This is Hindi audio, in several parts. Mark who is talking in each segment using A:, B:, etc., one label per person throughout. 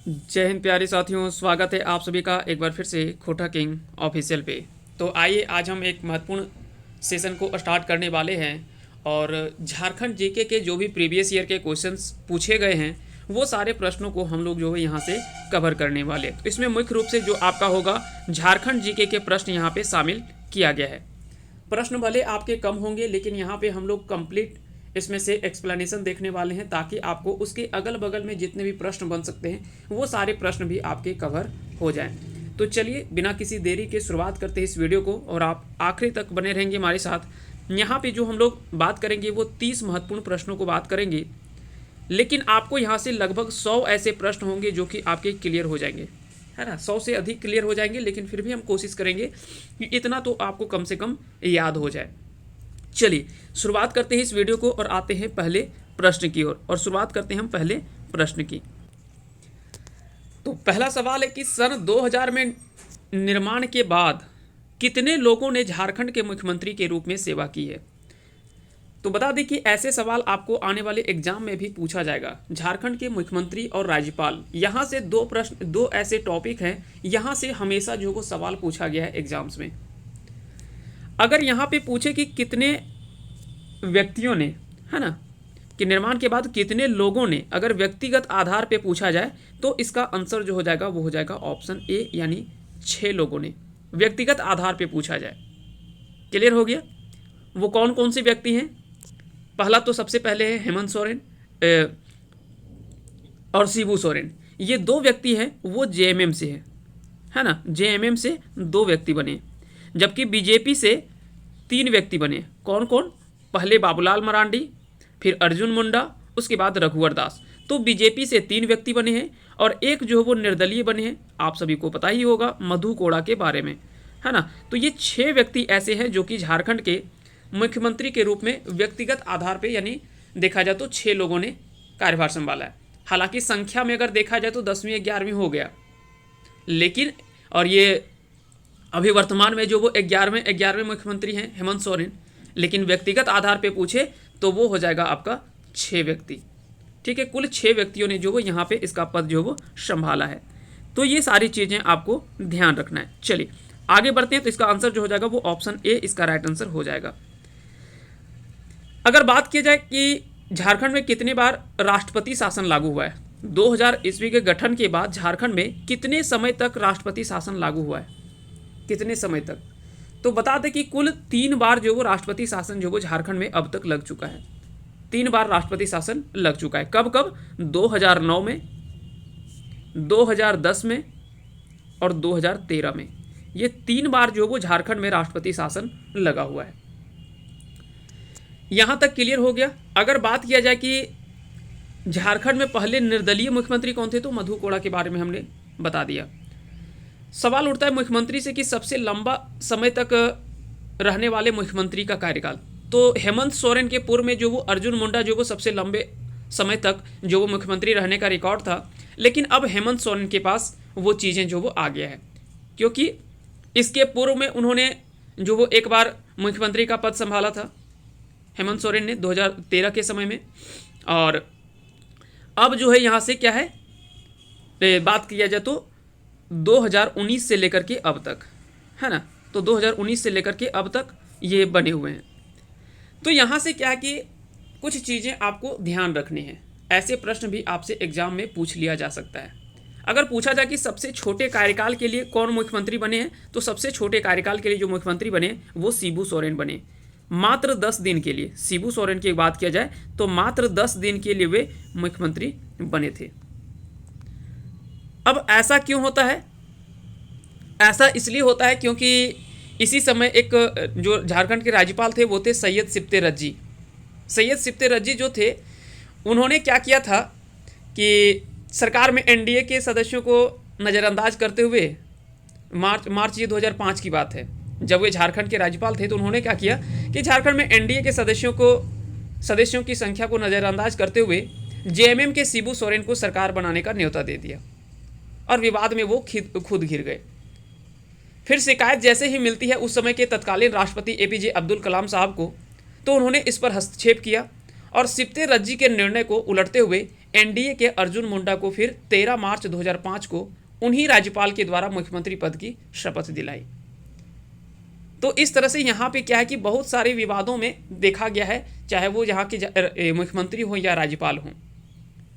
A: जय हिंद प्यारे साथियों, स्वागत है आप सभी का एक बार फिर से खोटा किंग ऑफिशियल पे। तो आइए आज हम एक महत्वपूर्ण सेशन को स्टार्ट करने वाले हैं और झारखंड जीके के जो भी प्रीवियस ईयर के क्वेश्चंस पूछे गए हैं वो सारे प्रश्नों को हम लोग जो है यहाँ से कवर करने वाले हैं। तो इसमें मुख्य रूप से जो आपका होगा झारखंड जीके के प्रश्न यहाँ पे शामिल किया गया है। प्रश्न भले आपके कम होंगे लेकिन यहाँ पे हम लोग कंप्लीट इसमें से एक्सप्लेनेशन देखने वाले हैं ताकि आपको उसके अगल बगल में जितने भी प्रश्न बन सकते हैं वो सारे प्रश्न भी आपके कवर हो जाएं। तो चलिए बिना किसी देरी के शुरुआत करते हैं इस वीडियो को और आप आखिरी तक बने रहेंगे हमारे साथ। यहाँ पे जो हम लोग बात करेंगे वो 30 महत्वपूर्ण प्रश्नों को बात करेंगे, लेकिन आपको यहाँ से लगभग 100 ऐसे प्रश्न होंगे जो कि आपके क्लियर हो जाएंगे, है ना। 100 से अधिक क्लियर हो जाएंगे, लेकिन फिर भी हम कोशिश करेंगे कि इतना तो आपको कम से कम याद हो जाए। चलिए शुरुआत करते हैं इस वीडियो को और आते हैं पहले प्रश्न की ओर और शुरुआत करते हैं हम पहले प्रश्न की। तो पहला सवाल है कि सन 2000 में निर्माण के बाद कितने लोगों ने झारखंड के मुख्यमंत्री के रूप में सेवा की है। तो बता दें कि ऐसे सवाल आपको आने वाले एग्जाम में भी पूछा जाएगा। झारखंड के मुख्यमंत्री और राज्यपाल, यहाँ से दो प्रश्न, दो ऐसे टॉपिक हैं यहाँ से हमेशा जो को सवाल पूछा गया है एग्जाम्स में। अगर यहाँ पे पूछे कि कितने व्यक्तियों ने, है ना, कि निर्माण के बाद कितने लोगों ने, अगर व्यक्तिगत आधार पे पूछा जाए तो इसका आंसर जो हो जाएगा वो हो जाएगा ऑप्शन ए, यानी 6 लोगों ने व्यक्तिगत आधार पे पूछा जाए। क्लियर हो गया। वो कौन कौन से व्यक्ति हैं? पहला तो सबसे पहले है हेमंत सोरेन और शिबू सोरेन। ये 2 व्यक्ति हैं, वो जेएमएम से है ना, जेएमएम से 2 व्यक्ति बने। जबकि बीजेपी से 3 व्यक्ति बने। कौन कौन? पहले बाबूलाल मरांडी, फिर अर्जुन मुंडा, उसके बाद रघुवर दास। तो बीजेपी से 3 व्यक्ति बने हैं और एक जो है वो निर्दलीय बने हैं। आप सभी को पता ही होगा मधु कोड़ा के बारे में, है ना। तो ये 6 व्यक्ति ऐसे हैं जो कि झारखंड के मुख्यमंत्री के रूप में व्यक्तिगत आधार पर, यानी देखा जाए तो 6 लोगों ने कार्यभार संभाला है। हालांकि संख्या में अगर देखा जाए तो 10वीं 11वीं हो गया, लेकिन और ये अभी वर्तमान में जो वो 11वें मुख्यमंत्री हैं हेमंत सोरेन, लेकिन व्यक्तिगत आधार पे पूछे तो वो हो जाएगा आपका 6 व्यक्ति। ठीक है, कुल 6 व्यक्तियों ने जो वो यहाँ पे इसका पद जो वो संभाला है। तो ये सारी चीज़ें आपको ध्यान रखना है। चलिए आगे बढ़ते हैं। तो इसका आंसर जो हो जाएगा वो ऑप्शन ए इसका राइट आंसर हो जाएगा। अगर बात की जाए कि झारखंड में कितने बार राष्ट्रपति शासन लागू हुआ है, 2000 ईस्वी के गठन के बाद झारखंड में कितने समय तक राष्ट्रपति शासन लागू हुआ है, कितने समय तक? तो बता दें कि कुल 3 बार जो वो राष्ट्रपति शासन जो वो झारखंड में अब तक लग चुका है। 3 बार राष्ट्रपति शासन लग चुका है। कब कब? 2009 में, 2010 में और 2013 में। ये 3 बार जो वो झारखंड में राष्ट्रपति शासन लगा हुआ है। यहां तक क्लियर हो गया। अगर बात किया जाए कि झारखंड में पहले निर्दलीय मुख्यमंत्री कौन थे, तो मधु कोड़ा के बारे में हमने बता दिया। सवाल उठता है मुख्यमंत्री से कि सबसे लंबा समय तक रहने वाले मुख्यमंत्री का कार्यकाल। तो हेमंत सोरेन के पूर्व में जो वो अर्जुन मुंडा जो वो सबसे लंबे समय तक जो वो मुख्यमंत्री रहने का रिकॉर्ड था, लेकिन अब हेमंत सोरेन के पास वो चीज़ें जो वो आ गया है, क्योंकि इसके पूर्व में उन्होंने जो वो एक बार मुख्यमंत्री का पद संभाला था हेमंत सोरेन ने 2013 के समय में। और अब जो है यहाँ से क्या है, बात किया जाए तो 2019 से लेकर के अब तक, है ना, तो 2019 से लेकर के अब तक ये बने हुए हैं। तो यहाँ से क्या है कि कुछ चीज़ें आपको ध्यान रखनी है। ऐसे प्रश्न भी आपसे एग्जाम में पूछ लिया जा सकता है। अगर पूछा जाए कि सबसे छोटे कार्यकाल के लिए कौन मुख्यमंत्री बने हैं, तो सबसे छोटे कार्यकाल के लिए जो मुख्यमंत्री बने वो शिबू सोरेन बने, मात्र 10 दिन के लिए। शिबू सोरेन की बात किया जाए तो मात्र 10 दिन के लिए वे मुख्यमंत्री बने थे। अब ऐसा क्यों होता है? ऐसा इसलिए होता है क्योंकि इसी समय एक जो झारखंड के राज्यपाल थे वो थे सैयद सिप्ते रज्जी। सैयद सिप्ते रज्जी जो थे, उन्होंने क्या किया था कि सरकार में एनडीए के सदस्यों को नज़रअंदाज करते हुए मार्च ये 2005 की बात है, जब वे झारखंड के राज्यपाल थे, तो उन्होंने क्या किया कि झारखंड में एनडीए के सदस्यों की संख्या को नज़रअंदाज करते हुए जेएमएम के शिबू सोरेन को सरकार बनाने का न्योता दे दिया और विवाद में वो खुद घिर गए। फिर शिकायत जैसे ही मिलती है उस समय के तत्कालीन राष्ट्रपति एपीजे अब्दुल कलाम साहब को, तो उन्होंने इस पर हस्तक्षेप किया और सिप्ते रज्जी के निर्णय को उलटते हुए एनडीए के अर्जुन मुंडा को फिर 13 मार्च 2005 को उन्हीं राज्यपाल के द्वारा मुख्यमंत्री पद की शपथ दिलाई। तो इस तरह से यहाँ पे क्या है कि बहुत सारे विवादों में देखा गया है, चाहे वो यहाँ के मुख्यमंत्री हो या राज्यपाल हो,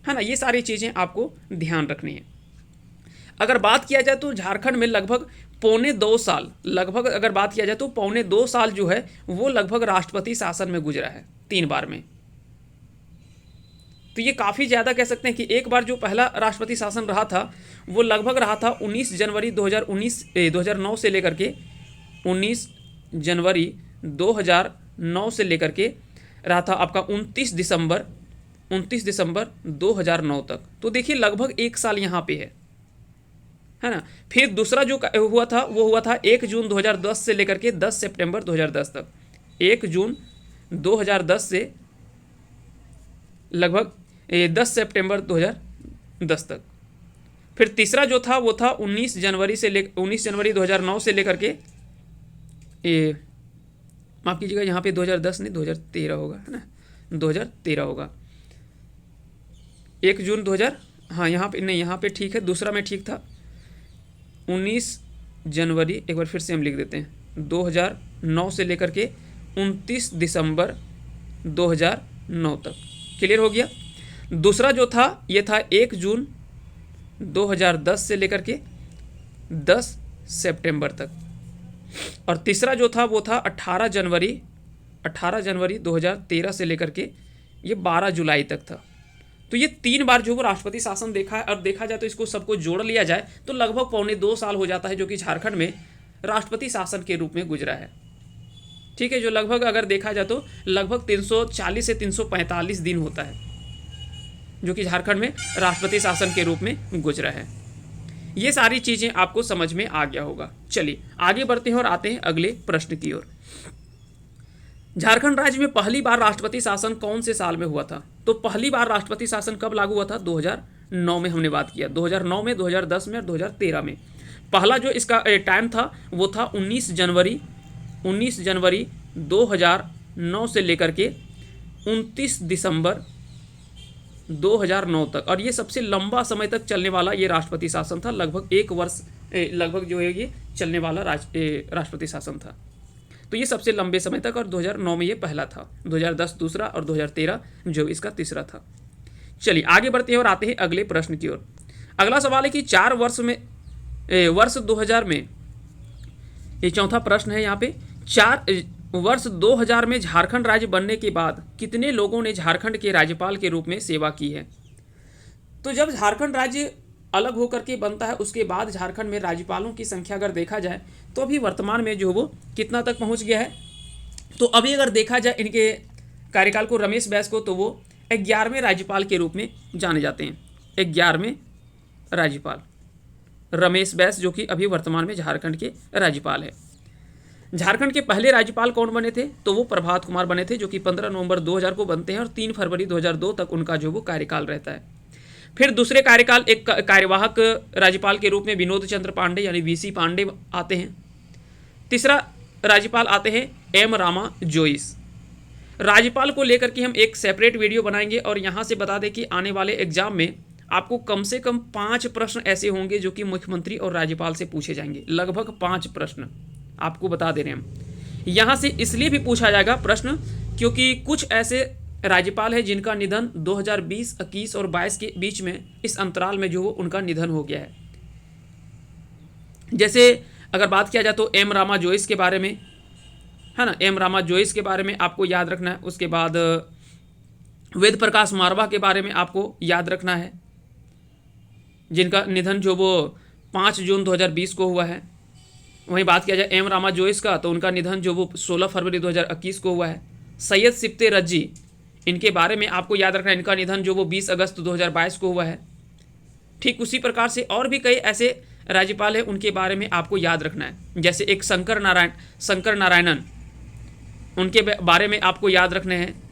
A: है ना, ये सारी चीज़ें आपको ध्यान रखनी है। अगर बात किया जाए तो झारखंड में लगभग पौने 2 साल, लगभग अगर बात किया जाए तो पौने 2 साल जो है वो लगभग राष्ट्रपति शासन में गुजरा है 3 बार में। तो ये काफ़ी ज़्यादा कह सकते हैं कि एक बार जो पहला राष्ट्रपति शासन रहा था वो लगभग रहा था 19 जनवरी 2009 से लेकर के 19 जनवरी 2009 से लेकर के रहा था आपका 29 दिसंबर 2009 तक। तो देखिए लगभग 1 साल यहाँ पे है ना। फिर दूसरा जो हुआ था वो हुआ था 1 जून 2010 से लेकर के 10 सितंबर 2010 तक, 1 जून 2010 से लगभग 10 सितंबर 2010 तक। फिर तीसरा जो था वो था 19 जनवरी 2009 से लेकर के माफ़ कीजिएगा यहाँ पे 2010 नहीं 2013 होगा, है ना, 2013 होगा। 1 जून 2000, हाँ यहाँ पे नहीं, यहाँ पे ठीक है, दूसरा में ठीक था। 19 जनवरी, एक बार फिर से हम लिख देते हैं, 2009 से लेकर के 29 दिसंबर 2009 तक। क्लियर हो गया। दूसरा जो था ये था 1 जून 2010 से लेकर के 10 सितंबर तक। और तीसरा जो था वो था 18 जनवरी 2013 से लेकर के ये 12 जुलाई तक था। तो ये 3 बार जो वो राष्ट्रपति शासन देखा है। और देखा जाए तो इसको सबको जोड़ लिया जाए तो लगभग पौने 2 साल हो जाता है जो कि झारखंड में राष्ट्रपति शासन के रूप में गुजरा है। ठीक है, जो लगभग अगर देखा जाए तो लगभग 340 से 345 दिन होता है जो कि झारखंड में राष्ट्रपति शासन के रूप में गुजरा है। ये सारी चीज़ें आपको समझ में आ गया होगा। चलिए आगे बढ़ते हैं और आते हैं अगले प्रश्न की ओर। झारखंड राज्य में पहली बार राष्ट्रपति शासन कौन से साल में हुआ था? तो पहली बार राष्ट्रपति शासन कब लागू हुआ था? 2009 में हमने बात किया, 2009 में, 2010 में और 2013 में। पहला जो इसका टाइम था वो था 19 जनवरी 2009 से लेकर के 29 दिसंबर 2009 तक। और ये सबसे लंबा समय तक चलने वाला ये राष्ट्रपति शासन था, लगभग 1 वर्ष लगभग जो है ये चलने वाला राष्ट्रपति शासन था। तो ये सबसे लंबे समय तक, और 2009 में ये पहला था, 2010 दूसरा और 2013 जो इसका तीसरा था। चलिए आगे बढ़ते हैं और आते हैं अगले प्रश्न की ओर। अगला सवाल है कि 4 वर्ष में वर्ष 2000 में, ये चौथा प्रश्न है यहाँ पे, वर्ष 2000 में झारखंड राज्य बनने के बाद कितने लोगों ने झारखंड के राज्यपाल के रूप में सेवा की है? तो जब झारखंड राज्य अलग होकर के बनता है उसके बाद झारखंड में राज्यपालों की संख्या अगर देखा जाए तो अभी वर्तमान में जो वो कितना तक पहुंच गया है? तो अभी अगर देखा जाए इनके कार्यकाल को, रमेश बैस को, तो वो 11वें राज्यपाल के रूप में जाने जाते हैं। 11वें राज्यपाल रमेश बैस जो कि अभी वर्तमान में झारखंड के राज्यपाल है। झारखंड के पहले राज्यपाल कौन बने थे? तो वो प्रभात कुमार बने थे जो कि 15 नवंबर 2000 को बनते हैं और 3 फरवरी 2002 तक उनका जो वो कार्यकाल रहता है। फिर दूसरे कार्यकाल एक कार्यवाहक राज्यपाल के रूप में विनोद चंद्र पांडे यानी वीसी पांडे आते हैं। तीसरा राज्यपाल आते हैं एम रामा जोइस। राज्यपाल को लेकर के हम एक सेपरेट वीडियो बनाएंगे और यहाँ से बता दें कि आने वाले एग्जाम में आपको कम से कम 5 प्रश्न ऐसे होंगे जो कि मुख्यमंत्री और राज्यपाल से पूछे जाएंगे। लगभग 5 प्रश्न आपको बता दे रहे हैं हम। यहाँ से इसलिए भी पूछा जाएगा प्रश्न क्योंकि कुछ ऐसे राज्यपाल है जिनका निधन 2020, 21 और 22 के बीच में, इस अंतराल में जो उनका निधन हो गया है। जैसे अगर बात किया जाए तो एम रामा जोइस के बारे में, है ना, एम रामा जोइस के बारे में आपको याद रखना है। उसके बाद वेद प्रकाश मारवा के बारे में आपको याद रखना है जिनका निधन जो वो 5 जून 2020 को हुआ है। वहीं बात किया जाए एम रामा जोइस का तो उनका निधन जो वो 16 फरवरी 2021 को हुआ है। सैयद सिप्ते रज्जी, इनके बारे में आपको याद रखना है, इनका निधन जो वो 20 अगस्त 2022 को हुआ है। ठीक उसी प्रकार से और भी कई ऐसे राज्यपाल हैं उनके बारे में आपको याद रखना है। जैसे एक शंकर नारायणन, उनके बारे में आपको याद रखने हैं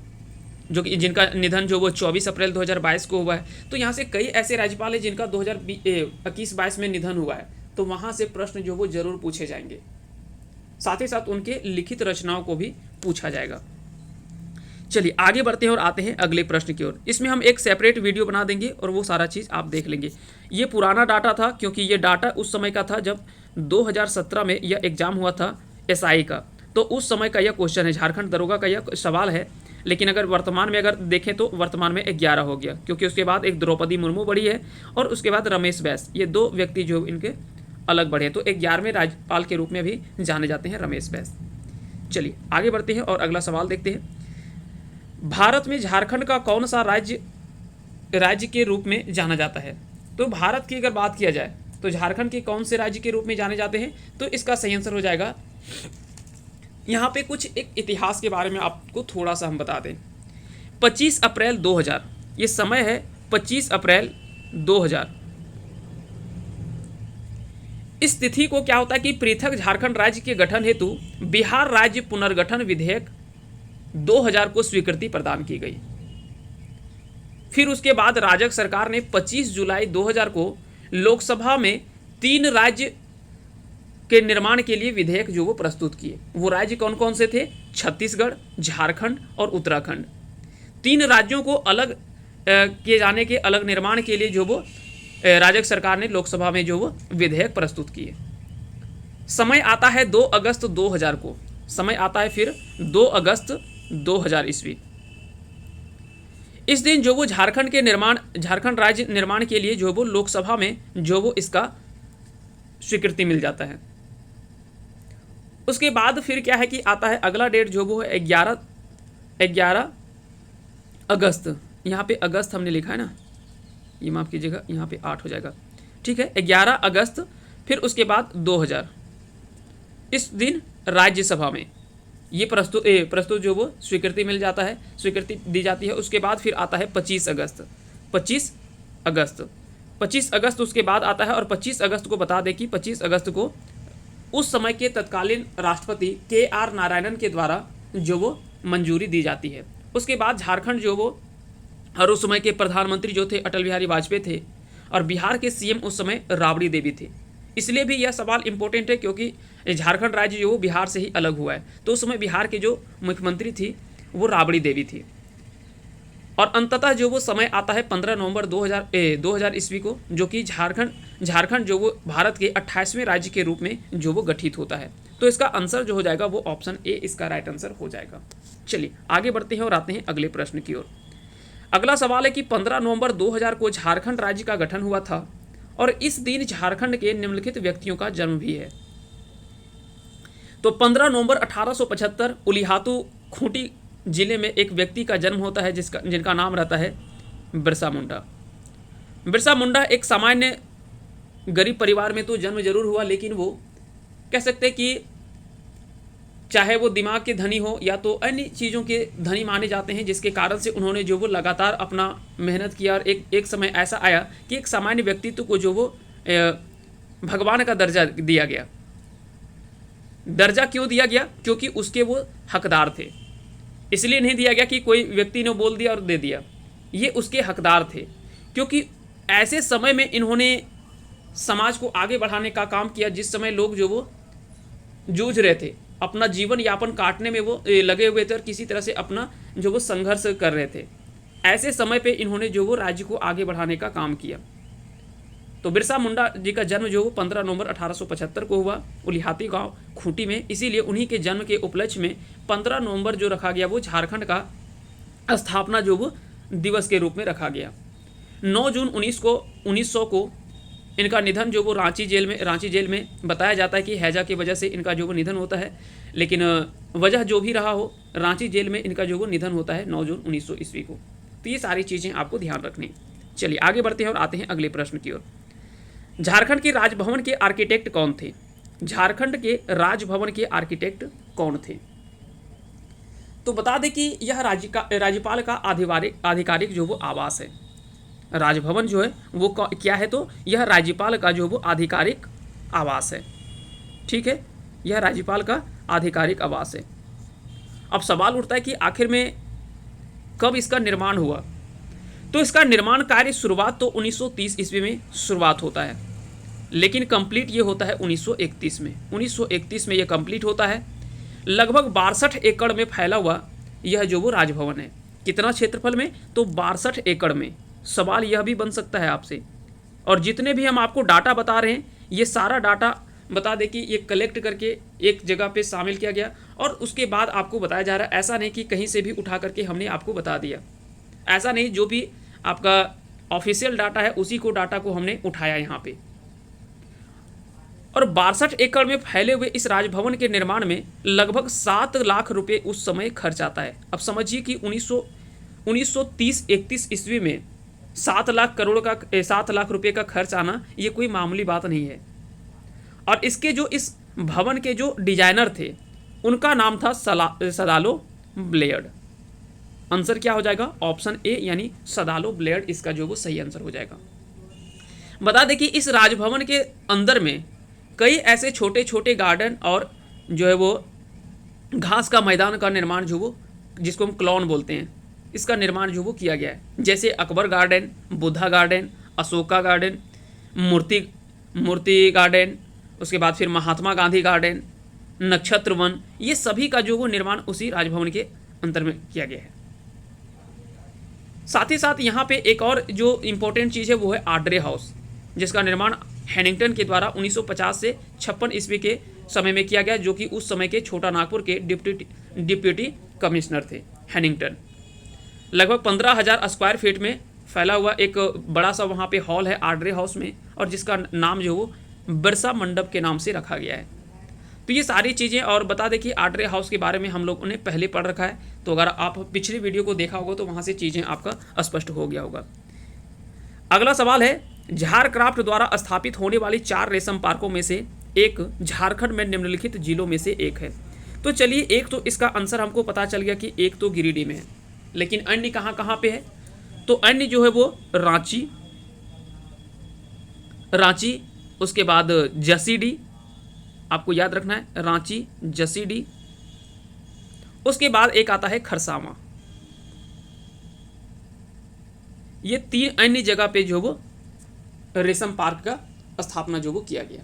A: जो कि जिनका निधन जो वो 24 अप्रैल 2022 को हुआ है। तो यहाँ से कई ऐसे राज्यपाल हैं जिनका 2021-22 में निधन हुआ है। तो वहाँ से प्रश्न जो वो जरूर पूछे जाएंगे, साथ ही साथ उनके लिखित रचनाओं को भी पूछा जाएगा। चलिए आगे बढ़ते हैं और आते हैं अगले प्रश्न की ओर। इसमें हम एक सेपरेट वीडियो बना देंगे और वो सारा चीज़ आप देख लेंगे। ये पुराना डाटा था क्योंकि ये डाटा उस समय का था जब 2017 में यह एग्ज़ाम हुआ था एसआई का, तो उस समय का यह क्वेश्चन है, झारखंड दरोगा का यह सवाल है। लेकिन अगर वर्तमान में अगर देखें तो वर्तमान में 11 हो गया, क्योंकि उसके बाद एक द्रौपदी मुर्मू बढ़ी है और उसके बाद रमेश बैस, ये 2 व्यक्ति जो इनके अलग बढ़े, तो 11वें राज्यपाल के रूप में भी जाने जाते हैं रमेश बैस। चलिए आगे बढ़ते हैं और अगला सवाल देखते हैं। भारत में झारखंड का कौन सा राज्य के रूप में जाना जाता है? तो भारत की अगर बात किया जाए तो झारखंड के कौन से राज्य के रूप में जाने जाते हैं? तो इसका सही आंसर हो जाएगा, यहाँ पे कुछ एक इतिहास के बारे में आपको थोड़ा सा हम बता दें। 25 अप्रैल 2000 ये समय है, 25 अप्रैल 2000 इस तिथि को क्या होता है कि पृथक झारखंड राज्य के गठन हेतु बिहार राज्य पुनर्गठन विधेयक 2000 को स्वीकृति प्रदान की गई। फिर उसके बाद राजग सरकार ने 25 जुलाई 2000 को लोकसभा में 3 राज्य के निर्माण के लिए विधेयक जो वो प्रस्तुत किए। वो राज्य कौन कौन से थे? छत्तीसगढ़, झारखंड और उत्तराखंड। 3 राज्यों को अलग किए जाने के अलग निर्माण के लिए जो वो राजग सरकार ने लोकसभा में जो वो विधेयक प्रस्तुत किए। समय आता है 2 अगस्त 2000 को, समय आता है फिर 2 अगस्त 2000 ईस्वी। इस दिन जो वो झारखंड राज्य निर्माण के लिए जो वो लोकसभा में जो वो इसका स्वीकृति मिल जाता है। उसके बाद फिर क्या है कि आता है अगला डेट जो वो है 11 अगस्त। यहाँ पे अगस्त हमने लिखा है ना, ये माफ कीजिएगा, यहाँ पे 8 हो जाएगा, ठीक है। 11 अगस्त फिर उसके बाद 2000 इस दिन राज्यसभा में ये प्रस्तुत जो वो स्वीकृति मिल जाता है, स्वीकृति दी जाती है। उसके बाद फिर आता है 25 अगस्त उसके बाद आता है। और 25 अगस्त को बता दें कि 25 अगस्त को उस समय के तत्कालीन राष्ट्रपति KR नारायणन के द्वारा जो वो मंजूरी दी जाती है। उसके बाद झारखंड जो वो और उस समय के प्रधानमंत्री जो थे अटल बिहारी वाजपेयी थे और बिहार के CM उस समय राबड़ी देवी थे। इसलिए भी यह सवाल इंपॉर्टेंट है क्योंकि झारखंड राज्य जो वो बिहार से ही अलग हुआ है, तो उस समय बिहार के जो मुख्यमंत्री थी वो राबड़ी देवी थी। और अंततः जो वो समय आता है 15 नवंबर 2000 ईस्वी को, जो कि झारखंड जो वो भारत के 28वें राज्य के रूप में जो वो गठित होता है। तो इसका आंसर जो हो जाएगा वो ऑप्शन ए इसका राइट आंसर हो जाएगा। चलिए आगे बढ़ते हैं और आते हैं अगले प्रश्न की ओर। अगला सवाल है कि 15 नवंबर 2000 को झारखंड राज्य का गठन हुआ था और इस दिन झारखंड के निम्नलिखित व्यक्तियों का जन्म भी है। तो 15 नवंबर 1875 उलिहातू खूंटी जिले में एक व्यक्ति का जन्म होता है जिनका नाम रहता है बिरसा मुंडा। बिरसा मुंडा एक सामान्य गरीब परिवार में तो जन्म जरूर हुआ, लेकिन वो कह सकते हैं कि चाहे वो दिमाग के धनी हो या तो अन्य चीज़ों के धनी माने जाते हैं, जिसके कारण से उन्होंने जो वो लगातार अपना मेहनत किया। और एक समय ऐसा आया कि एक सामान्य व्यक्तित्व को जो वो भगवान का दर्जा दिया गया। दर्जा क्यों दिया गया? क्योंकि उसके वो हकदार थे। इसलिए नहीं दिया गया कि कोई व्यक्ति ने बोल दिया और दे दिया, ये उसके हकदार थे। क्योंकि ऐसे समय में इन्होंने समाज को आगे बढ़ाने का काम किया जिस समय लोग जो वो जूझ रहे थे, अपना जीवन यापन काटने में वो लगे हुए थे और किसी तरह से अपना जो वो संघर्ष कर रहे थे। ऐसे समय पे इन्होंने जो वो राज्य को आगे बढ़ाने का काम किया। तो बिरसा मुंडा जी का जन्म जो 15 नवंबर 1875 को हुआ उलिहाती गांव खूंटी में। इसीलिए उन्हीं के जन्म के उपलक्ष्य में 15 नवंबर जो रखा गया वो झारखंड का स्थापना जो वो दिवस के रूप में रखा गया। 9 जून 1900 को इनका निधन जो वो रांची जेल में बताया जाता है कि हैजा की वजह से इनका जो वो निधन होता है। लेकिन वजह जो भी रहा हो, रांची जेल में इनका जो वो निधन होता है 9 जून 1900 ईस्वी को। तो ये सारी चीज़ें आपको ध्यान रखनी। चलिए आगे बढ़ते हैं और आते हैं अगले प्रश्न की ओर। झारखंड के राजभवन के आर्किटेक्ट कौन थे? झारखंड के राजभवन के आर्किटेक्ट कौन थे? तो बता दें कि यह राज्यपाल का आधिकारिक जो वो आवास है। राजभवन जो है वो क्या है? तो यह राज्यपाल का जो वो आधिकारिक आवास है। ठीक है, यह राज्यपाल का आधिकारिक आवास है। अब सवाल उठता है कि आखिर में कब इसका निर्माण हुआ? तो इसका निर्माण कार्य शुरुआत तो 1930 ईस्वी में शुरुआत होता है, लेकिन कंप्लीट ये होता है 1931 में। 1931 में ये कंप्लीट होता है। लगभग 62 एकड़ में फैला हुआ यह जो वो राजभवन है। कितना क्षेत्रफल में? तो 62 एकड़ में। सवाल यह भी बन सकता है आपसे। और जितने भी हम आपको डाटा बता रहे हैं, ये सारा डाटा बता दें कि ये कलेक्ट करके एक जगह पे शामिल किया गया और उसके बाद आपको बताया जा रहा है। ऐसा नहीं कि कहीं से भी उठा करके हमने आपको बता दिया, ऐसा नहीं। जो भी आपका ऑफिशियल डाटा है उसी को डाटा को हमने उठाया यहाँ पे। और 62 एकड़ में फैले हुए इस राजभवन के निर्माण में लगभग 7 लाख रुपए उस समय खर्च आता है। अब समझिए कि 1930-31 ईस्वी में 7 लाख करोड़ का 7 लाख रुपए का खर्च आना ये कोई मामूली बात नहीं है। और इसके जो इस भवन के जो डिजाइनर थे उनका नाम था सदालो ब्लेयर्ड। आंसर क्या हो जाएगा? ऑप्शन ए यानी सदालो ब्लेयर्ड इसका जो वो सही आंसर हो जाएगा। बता दें कि इस राजभवन के अंदर में कई ऐसे छोटे छोटे गार्डन और जो है वो घास का मैदान का निर्माण जो वो जिसको हम क्लॉन बोलते हैं, इसका निर्माण जो वो किया गया है। जैसे Akbar garden, Buddha garden, Ashoka garden, मूर्ति गार्डन, उसके बाद फिर महात्मा गांधी गार्डन, नक्षत्र वन, ये सभी का जो वो निर्माण उसी राजभवन के अंदर में किया गया है। साथ ही साथ यहाँ पे एक और जो इम्पोर्टेंट चीज़ है वो है आड्रे हाउस, जिसका निर्माण हैनिंगटन के द्वारा 1950 से 56 ईस्वी के समय में किया गया, जो कि उस समय के छोटा नागपुर के डिप्टी कमिश्नर थे हैनिंगटन। लगभग 15,000 स्क्वायर फीट में फैला हुआ एक बड़ा सा वहाँ पे हॉल है आड्रे हाउस में, और जिसका नाम जो वो बिरसा मंडप के नाम से रखा गया है। तो ये सारी चीज़ें, और बता दें कि आड्रे हाउस के बारे में हम लोगों ने पहले पढ़ रखा है, तो अगर आप पिछली वीडियो को देखा होगा तो वहाँ से चीज़ें आपका स्पष्ट हो गया होगा। अगला सवाल है, झारक्राफ्ट द्वारा स्थापित होने वाली 4 रेशम पार्कों में से एक झारखंड में निम्नलिखित जिलों में से एक है। तो चलिए, एक तो इसका आंसर हमको पता चल गया कि एक तो गिरिडीह में है, लेकिन अन्य कहाँ कहाँ पे है? तो अन्य जो है वो रांची, उसके बाद जसीडीह, आपको याद रखना है, रांची, जसीडीह, उसके बाद एक आता है खरसावां। ये 3 अन्य जगह पे जो वो रेशम पार्क का स्थापना जो वो किया गया।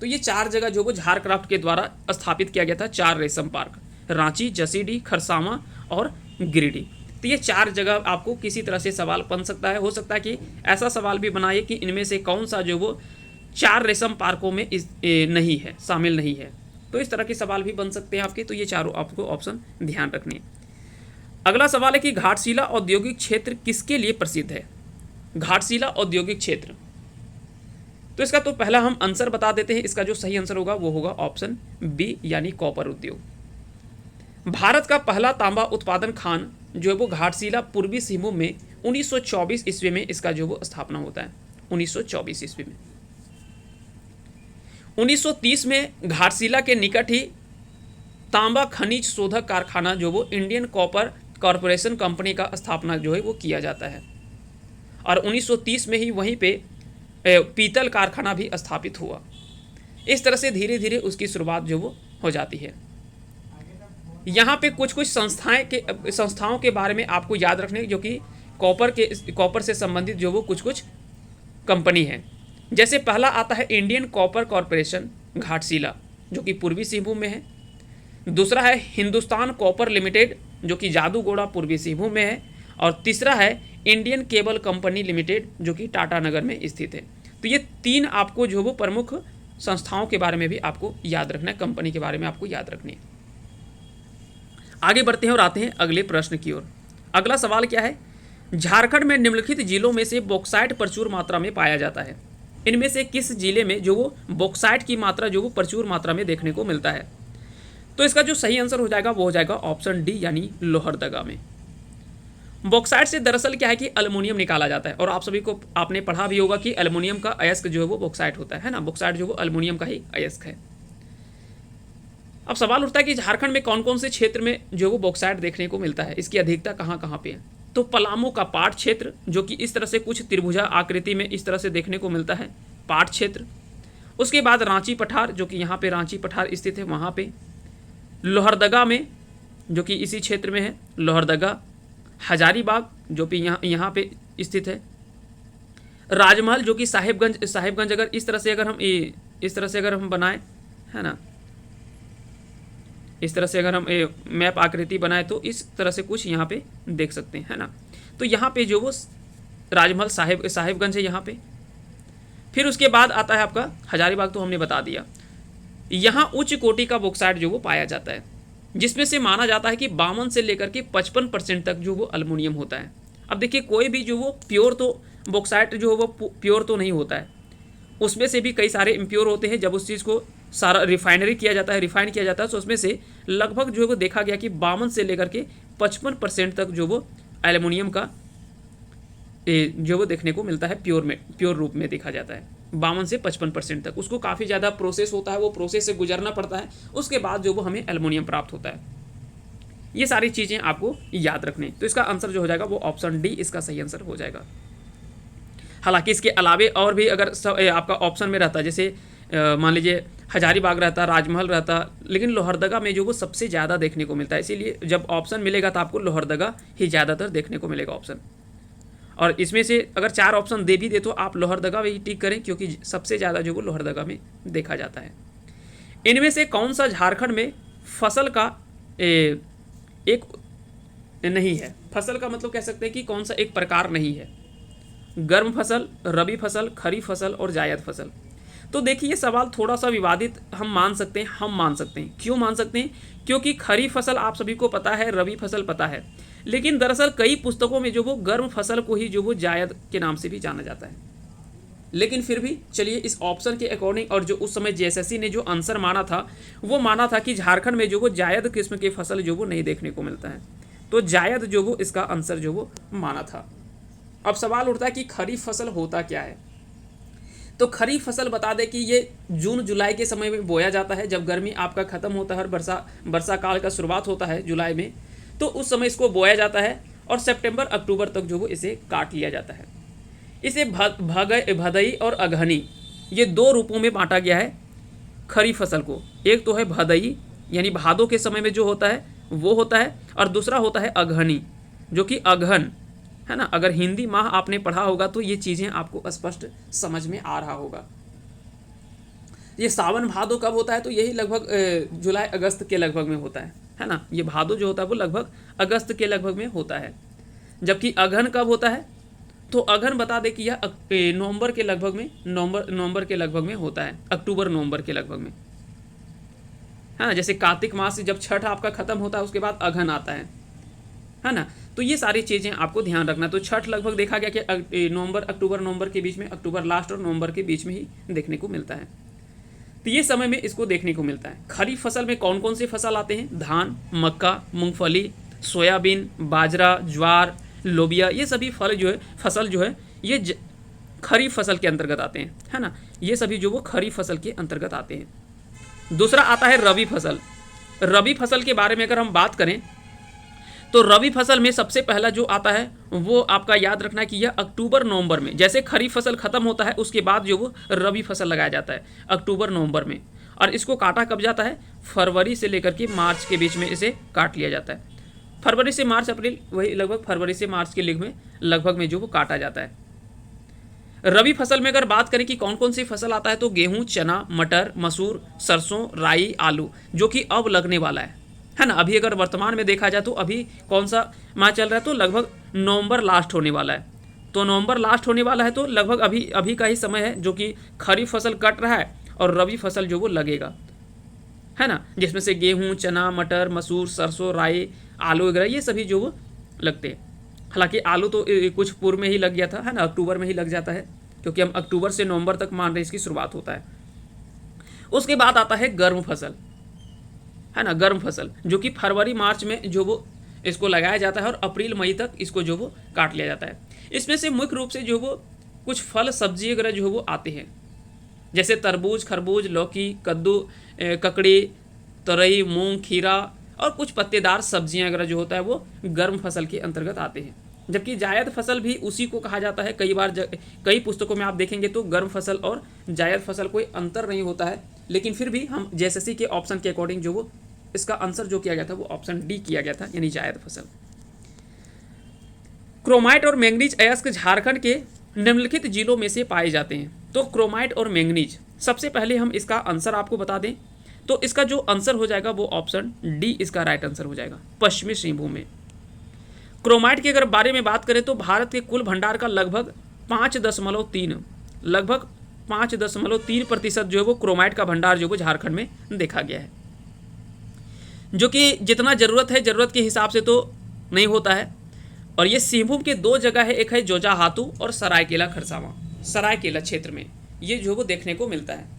A: तो ये 4 जगह जो वो झारक्राफ्ट के द्वारा स्थापित किया गया था, 4 रेशम पार्क, रांची, जसीडीह, खरसावां और गिरिडीह। तो ये 4 जगह आपको किसी तरह से सवाल बन सकता है। हो सकता है कि ऐसा सवाल भी बनाइए कि इनमें से कौन सा जो वो 4 रेशम पार्कों में नहीं है, शामिल नहीं है। तो इस तरह के सवाल भी बन सकते हैं आपके। तो ये चारों आपको ऑप्शन ध्यान रखने हैं। अगला सवाल है कि घाटशिला औद्योगिक क्षेत्र किसके लिए प्रसिद्ध है? घाटशिला औद्योगिक क्षेत्र, तो इसका तो पहला हम आंसर बता देते हैं। इसका जो सही आंसर होगा वो होगा ऑप्शन बी यानी कॉपर उद्योग। भारत का पहला तांबा उत्पादन खान जो है वो घाटशिला पूर्वी सिंहभूम में 1924 ईस्वी में इसका जो वो स्थापना होता है। 1924 ईस्वी में 1930 में घाटशिला के निकट ही तांबा खनिज शोधक कारखाना जो वो इंडियन कॉपर कॉरपोरेशन कंपनी का स्थापना जो है वो किया जाता है। और 1930 में ही वहीं पे पीतल कारखाना भी स्थापित हुआ। इस तरह से धीरे धीरे उसकी शुरुआत जो वो हो जाती है। यहाँ पे कुछ कुछ संस्थाओं के बारे में आपको याद रखने, जो कि कॉपर से संबंधित जो वो कुछ कुछ कंपनी है। जैसे पहला आता है इंडियन कॉपर कॉरपोरेशन घाटशिला, जो कि पूर्वी सिंहभूम में है। दूसरा है हिंदुस्तान कॉपर लिमिटेड, जो कि जादूगोड़ा पूर्वी सिंहभूम में है। और तीसरा है इंडियन केबल कंपनी लिमिटेड, जो कि टाटानगर में स्थित है। तो ये 3 आपको जो वो प्रमुख संस्थाओं के बारे में भी आपको याद रखना है, कंपनी के बारे में आपको याद रखनी है। आगे बढ़ते हैं और आते हैं अगले प्रश्न की ओर। अगला सवाल क्या है? झारखंड में निम्नलिखित जिलों में से बॉक्साइट प्रचुर मात्रा में पाया जाता है। इनमें से किस जिले में जो वो बॉक्साइट की मात्रा जो वो प्रचुर मात्रा में देखने को मिलता है? तो इसका जो सही आंसर हो जाएगा वो हो जाएगा ऑप्शन डी यानी लोहरदगा में। बॉक्साइट से दरअसल क्या है कि एल्युमिनियम निकाला जाता है, और आप सभी को आपने पढ़ा भी होगा कि एल्युमिनियम का अयस्क जो है वो बॉक्साइट होता है ना। बॉक्साइट जो वो एल्युमिनियम का ही अयस्क है। अब सवाल उठता है कि झारखंड में कौन कौन से क्षेत्र में जो वो बॉक्साइट देखने को मिलता है, इसकी अधिकता कहाँ कहाँ पे है? तो पलामू का पाट क्षेत्र, जो कि इस तरह से कुछ त्रिभुजा आकृति में इस तरह से देखने को मिलता है, पाट क्षेत्र। उसके बाद रांची पठार, जो कि यहाँ पे रांची पठार स्थित है, वहाँ पे लोहरदगा में, जो कि इसी क्षेत्र में है लोहरदगा। हजारीबाग, जो कि यहाँ पे स्थित है। राजमहल, जो कि साहिबगंज अगर इस तरह से अगर हम बनाएं, है ना, इस तरह से अगर हम मैप आकृति बनाए तो इस तरह से कुछ यहाँ पे देख सकते हैं, है ना। तो यहाँ पे जो वो राजमहल साहिबगंज है यहाँ पे। फिर उसके बाद आता है आपका हजारीबाग, तो हमने बता दिया। यहाँ उच्च कोटि का बॉक्साइट जो वो पाया जाता है, जिसमें से माना जाता है कि 52 से लेकर के 55% तक जो वो अल्युमिनियम होता है। अब देखिए कोई भी जो वो प्योर तो बॉक्साइट जो वो प्योर तो नहीं होता है, उसमें से भी कई सारे इम्प्योर होते हैं। जब उस चीज़ को सारा रिफाइन किया जाता है तो उसमें से लगभग जो है वो देखा गया कि 52 से लेकर के 55% तक जो वो एल्युमिनियम का जो वो देखने को मिलता है प्योर रूप में देखा जाता है। 52 से 55% तक उसको काफ़ी ज़्यादा प्रोसेस होता है, वो प्रोसेस से गुजरना पड़ता है, उसके बाद जो वो हमें एल्युमिनियम प्राप्त होता है। ये सारी चीज़ें आपको याद रखने, तो इसका आंसर जो हो जाएगा वो ऑप्शन डी इसका सही आंसर हो जाएगा। हालांकि इसके अलावे और भी अगर आपका ऑप्शन में रहता, जैसे मान लीजिए हजारीबाग रहता, राजमहल रहता, लेकिन लोहरदगा में जो वो सबसे ज़्यादा देखने को मिलता है, इसीलिए जब ऑप्शन मिलेगा तो आपको लोहरदगा ही ज़्यादातर देखने को मिलेगा ऑप्शन। और इसमें से अगर 4 ऑप्शन दे भी दे तो आप लोहरदगा में ही टिक करें, क्योंकि सबसे ज़्यादा जो वो लोहरदगा में देखा जाता है। इनमें से कौन सा झारखंड में फसल का एक नहीं है? फसल का मतलब कह सकते हैं कि कौन सा एक प्रकार नहीं है। गर्म फसल, रबी फसल, खरीफ फसल और जायद फसल। तो देखिए ये सवाल थोड़ा सा विवादित हम मान सकते हैं। क्यों मान सकते हैं? क्योंकि खरीफ फसल आप सभी को पता है, रबी फसल पता है, लेकिन दरअसल कई पुस्तकों में जो वो गर्म फसल को ही जो वो जायद के नाम से भी जाना जाता है। लेकिन फिर भी चलिए इस ऑप्शन के अकॉर्डिंग, और जो उस समय जेएसएससी ने जो आंसर माना था वो माना था कि झारखंड में जो वो जायद किस्म की फसल जो वो नहीं देखने को मिलता है, तो जायद जो वो इसका आंसर जो वो माना था। अब सवाल उठता है कि खरीफ फसल होता क्या है? तो खरीफ फसल बता दें कि ये जून जुलाई के समय में बोया जाता है, जब गर्मी आपका खत्म होता है और वर्षा काल का शुरुआत होता है जुलाई में, तो उस समय इसको बोया जाता है और सितंबर अक्टूबर तक जो वो इसे काट लिया जाता है। इसे भदई और अगहनी, ये 2 रूपों में बांटा गया है खरीफ फसल को। एक तो है भदई यानी भादों के समय में जो होता है वो होता है, और दूसरा होता है अगहनी जो कि अगहन है ना। अगर हिंदी माह आपने पढ़ा होगा तो ये चीज़ें आपको स्पष्ट समझ में आ रहा होगा। ये सावन भादो कब होता है? तो यही लगभग जुलाई अगस्त के लगभग में होता है ना। ये भादो जो होता है वो लगभग अगस्त के लगभग में होता है। जबकि अगहन कब होता है? तो अगहन बता दें कि यह नवंबर के लगभग में नवंबर के लगभग में होता है, अक्टूबर नवंबर के लगभग में, है ना। जैसे कार्तिक मास से जब छठ आपका खत्म होता है उसके बाद अगहन आता है ना। तो ये सारी चीज़ें आपको ध्यान रखना। तो छठ लगभग देखा गया कि अक्टूबर नवंबर के बीच में, अक्टूबर लास्ट और नवंबर के बीच में ही देखने को मिलता है। तो ये समय में इसको देखने को मिलता है। खरीफ फसल में कौन कौन से फसल आते हैं? धान, मक्का, मूंगफली, सोयाबीन, बाजरा, ज्वार, लोबिया, ये सभी फसल जो है ये खरीफ फसल के अंतर्गत आते हैं, है ना। ये सभी जो वो खरीफ फसल के अंतर्गत आते हैं। दूसरा आता है रबी फसल। रबी फसल के बारे में अगर हम बात करें तो रबी फसल में सबसे पहला जो आता है वो आपका याद रखना है कि यह अक्टूबर नवंबर में, जैसे खरीफ फसल खत्म होता है उसके बाद जो वो रबी फसल लगाया जाता है अक्टूबर नवंबर में, और इसको काटा कब जाता है? फरवरी से लेकर के मार्च के बीच में इसे काट लिया जाता है। फरवरी से मार्च अप्रैल, वही लगभग फरवरी से मार्च के लगभग में जो वो काटा जाता है। रबी फसल में अगर बात करें कि कौन कौन सी फसल आता है तो गेहूं, चना, मटर, मसूर, सरसों, राई, आलू, जो कि अब लगने वाला है ना। अभी अगर वर्तमान में देखा जाए तो अभी कौन सा माह चल रहा है? तो लगभग नवंबर लास्ट होने वाला है। तो नवंबर लास्ट होने वाला है तो लगभग अभी का ही समय है जो कि खरीफ फसल कट रहा है और रबी फसल जो वो लगेगा, है ना। जिसमें से गेहूं, चना, मटर, मसूर, सरसों, राई, आलू वगैरह ये सभी जो वो लगते हैं। हालांकि आलू तो कुछ पूर्व में ही लग गया था, है ना, अक्टूबर में ही लग जाता है, क्योंकि हम अक्टूबर से नवंबर तक मान रहे हैं इसकी शुरुआत होता है। उसके बाद आता है गर्म फसल, है ना। गर्म फसल जो कि फरवरी मार्च में जो वो इसको लगाया जाता है और अप्रैल मई तक इसको जो वो काट लिया जाता है। इसमें से मुख्य रूप से जो वो कुछ फल सब्जी वगैरह जो वो आते हैं, जैसे तरबूज, खरबूज, लौकी, कद्दू, ककड़ी, तोरई, मूंग, खीरा और कुछ पत्तेदार सब्जियां वगैरह जो होता है वो गर्म फसल के अंतर्गत आते हैं। जबकि जायद फसल भी उसी को कहा जाता है। कई पुस्तकों में आप देखेंगे तो गर्म फसल और जायद फसल कोई अंतर नहीं होता है, लेकिन फिर भी हम जेएसएससी के ऑप्शन के अकॉर्डिंग जो वो इसका आंसर जो किया गया था वो ऑप्शन डी किया गया था, यानी जायद फसल। क्रोमाइट और मैंगनीज अयस्क झारखंड के निम्नलिखित जिलों में से पाए जाते हैं। तो क्रोमाइट और मैंगनीज, सबसे पहले हम इसका आंसर आपको बता दें तो इसका जो आंसर हो जाएगा वो ऑप्शन डी इसका राइट आंसर हो जाएगा, पश्चिमी सिंहभूम में। क्रोमाइट के अगर बारे में बात करें तो भारत के कुल भंडार का लगभग 5.3% जो है वो क्रोमाइट का भंडार जो है वो झारखंड में देखा गया है, जो कि जितना ज़रूरत है ज़रूरत के हिसाब से तो नहीं होता है। और ये सिंहभूम के 2 जगह है, एक है जोजाहातू और सरायकेला खरसावां, सरायकेला क्षेत्र में ये जो वो देखने को मिलता है।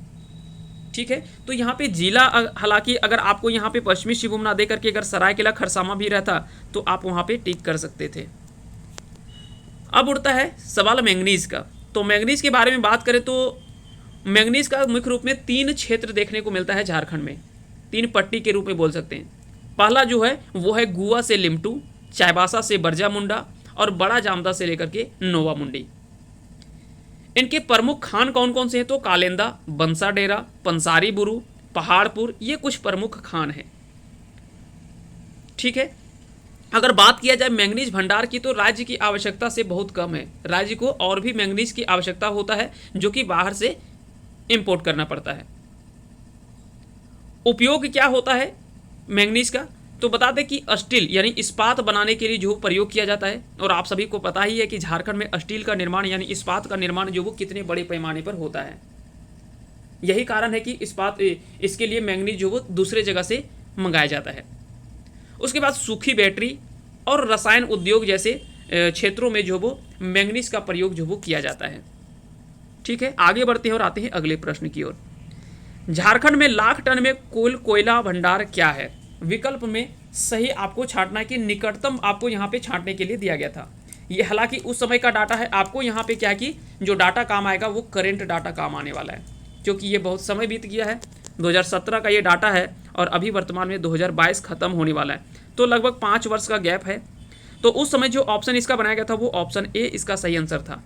A: ठीक है, तो यहाँ पे जिला हालांकि अगर आपको यहाँ पे पश्चिमी सिंहभूम ना दे करके अगर सरायकेला खरसावां भी रहता तो आप वहाँ पे टिक कर सकते थे। अब उठता है सवाल मैंगनीज का। तो मैंगनीज के बारे में बात करें तो मैंगनीज का मुख्य रूप में 3 क्षेत्र देखने को मिलता है झारखंड में, 3 पट्टी के रूप में बोल सकते हैं। पहला जो है वो है गुआ से लिमटू, चाईबासा से बरजा मुंडा और बड़ा जामदा से लेकर के नोवा मुंडी। इनके प्रमुख खान कौन कौन से हैं तो कालेंदा, बंसा डेरा, पंसारी बुरु, पहाड़पुर, ये कुछ प्रमुख खान हैं। ठीक है, अगर बात किया जाए मैंगनीज भंडार की तो राज्य की आवश्यकता से बहुत कम है, राज्य को और भी मैंगनीज की आवश्यकता होता है जो कि बाहर से इंपोर्ट करना पड़ता है। उपयोग क्या होता है मैंगनीज का, तो बता दें कि स्टील यानी इस्पात बनाने के लिए जो प्रयोग किया जाता है, और आप सभी को पता ही है कि झारखंड में स्टील का निर्माण यानी इस्पात का निर्माण जो वो कितने बड़े पैमाने पर होता है। यही कारण है कि इस्पात इसके लिए मैंगनीज जो वो दूसरे जगह से मंगाया जाता है। उसके बाद सूखी बैटरी और रसायन उद्योग जैसे क्षेत्रों में जो वो मैंगनीज का प्रयोग जो वो किया जाता है। ठीक है, आगे बढ़ते हैं और आते हैं अगले प्रश्न की ओर। झारखंड में लाख टन में कुल कोयला भंडार क्या है? विकल्प में सही आपको छांटना है कि निकटतम आपको यहाँ पे छांटने के लिए दिया गया था। ये हालांकि उस समय का डाटा है, आपको यहाँ पे क्या कि जो डाटा काम आएगा वो करेंट डाटा काम आने वाला है, क्योंकि ये बहुत समय बीत गया है। 2017 का ये डाटा है और अभी वर्तमान में 2022 खत्म होने वाला है, तो लगभग 5 वर्ष का गैप है। तो उस समय जो ऑप्शन इसका बनाया गया था वो ऑप्शन ए इसका सही आंसर था।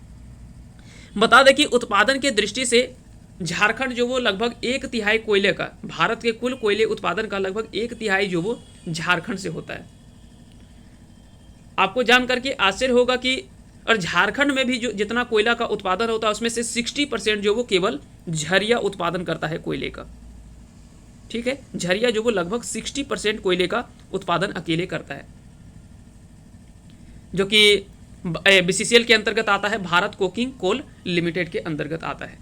A: बता दें कि उत्पादन के दृष्टि से झारखंड जो वो लगभग 1/3 कोयले का, भारत के कुल कोयले उत्पादन का लगभग 1/3 जो वो झारखंड से होता है। आपको जान करके आश्चर्य होगा कि और झारखंड में भी जो जितना कोयला का उत्पादन होता है उसमें से 60% जो वो केवल झरिया उत्पादन करता है कोयले का। ठीक है, झरिया जो वो लगभग 60% कोयले का उत्पादन अकेले करता है, जो कि बीसीसीएल के अंतर्गत आता है, भारत कोकिंग कोल लिमिटेड के अंतर्गत आता है।